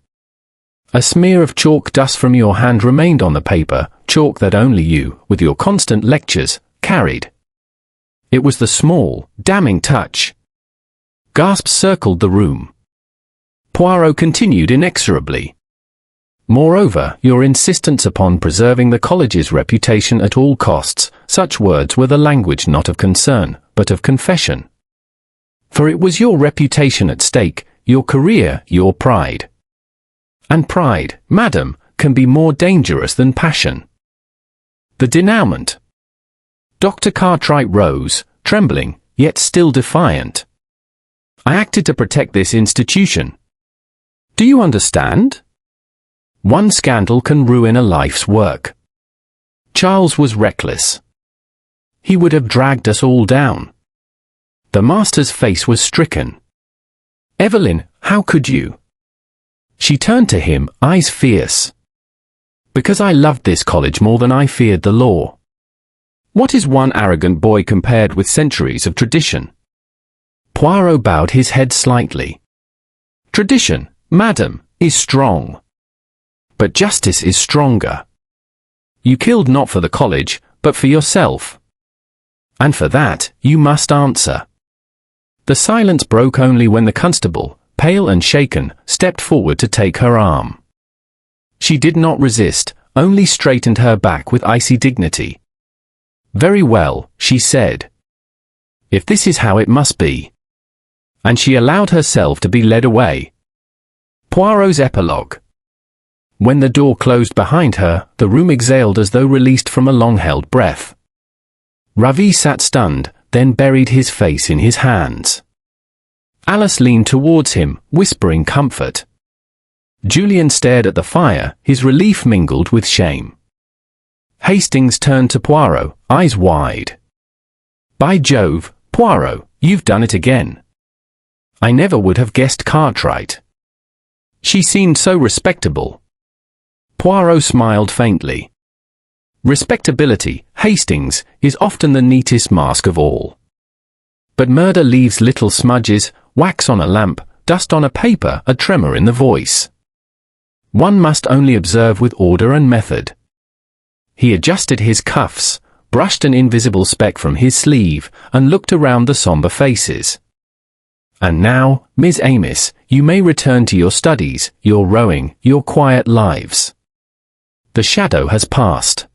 A smear of chalk dust from your hand remained on the paper, chalk that only you, with your constant lectures, carried. It was the small, damning touch." Gasps circled the room. Poirot continued inexorably. "Moreover, your insistence upon preserving the college's reputation at all costs, such words were the language not of concern, but of confession. For it was your reputation at stake, your career, your pride. And pride, madam, can be more dangerous than passion." The denouement. Dr. Cartwright rose, trembling, yet still defiant. "I acted to protect this institution. Do you understand? One scandal can ruin a life's work. Charles was reckless. He would have dragged us all down." The master's face was stricken. "Evelyn, how could you?" She turned to him, eyes fierce. "Because I loved this college more than I feared the law. What is one arrogant boy compared with centuries of tradition?" Poirot bowed his head slightly. "Tradition, madam, is strong. But justice is stronger. You killed not for the college, but for yourself. And for that, you must answer." The silence broke only when the constable, pale and shaken, stepped forward to take her arm. She did not resist, only straightened her back with icy dignity. "Very well," she said. "If this is how it must be." And she allowed herself to be led away. Poirot's epilogue. When the door closed behind her, the room exhaled as though released from a long-held breath. Ravi sat stunned, then buried his face in his hands. Alice leaned towards him, whispering comfort. Julian stared at the fire, his relief mingled with shame. Hastings turned to Poirot, eyes wide. "By Jove, Poirot, you've done it again. I never would have guessed Cartwright. She seemed so respectable." Poirot smiled faintly. "Respectability, Hastings, is often the neatest mask of all. But murder leaves little smudges, wax on a lamp, dust on a paper, a tremor in the voice. One must only observe with order and method." He adjusted his cuffs, brushed an invisible speck from his sleeve, and looked around the somber faces. "And now, Miss Amos, you may return to your studies, your rowing, your quiet lives. The shadow has passed.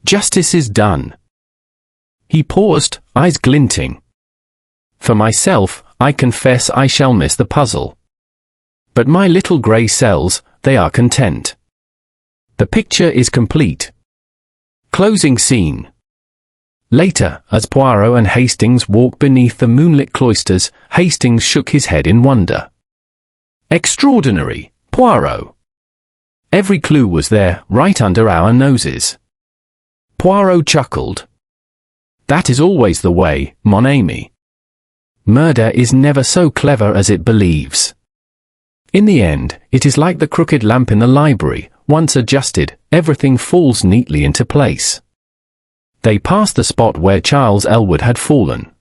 Justice is done." He paused, eyes glinting. "For myself, I confess I shall miss the puzzle. But my little grey cells, they are content. The picture is complete. Closing scene. Later, as Poirot and Hastings walked beneath the moonlit cloisters, Hastings shook his head in wonder. Extraordinary, Poirot. Every clue was there, right under our noses. Poirot chuckled. That is always the way, mon ami. Murder is never so clever as it believes. In the end, it is like the crooked lamp in the library. Once adjusted, everything falls neatly into place. They passed the spot where Charles Elwood had fallen.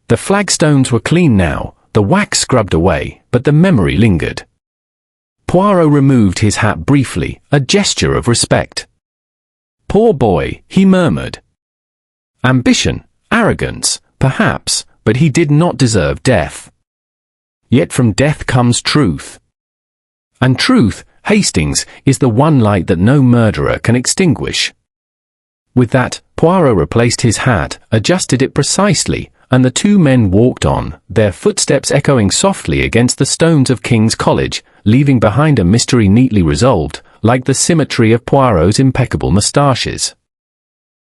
The flagstones were clean now, the wax scrubbed away, but the memory lingered. Poirot removed his hat briefly, a gesture of respect. Poor boy, he murmured. Ambition, arrogance, perhaps, but he did not deserve death. Yet from death comes truth. And truth, Hastings, is the one light that no murderer can extinguish. With that, Poirot replaced his hat, adjusted it precisely, and the two men walked on, their footsteps echoing softly against the stones of King's College, leaving behind a mystery neatly resolved, like the symmetry of Poirot's impeccable moustaches.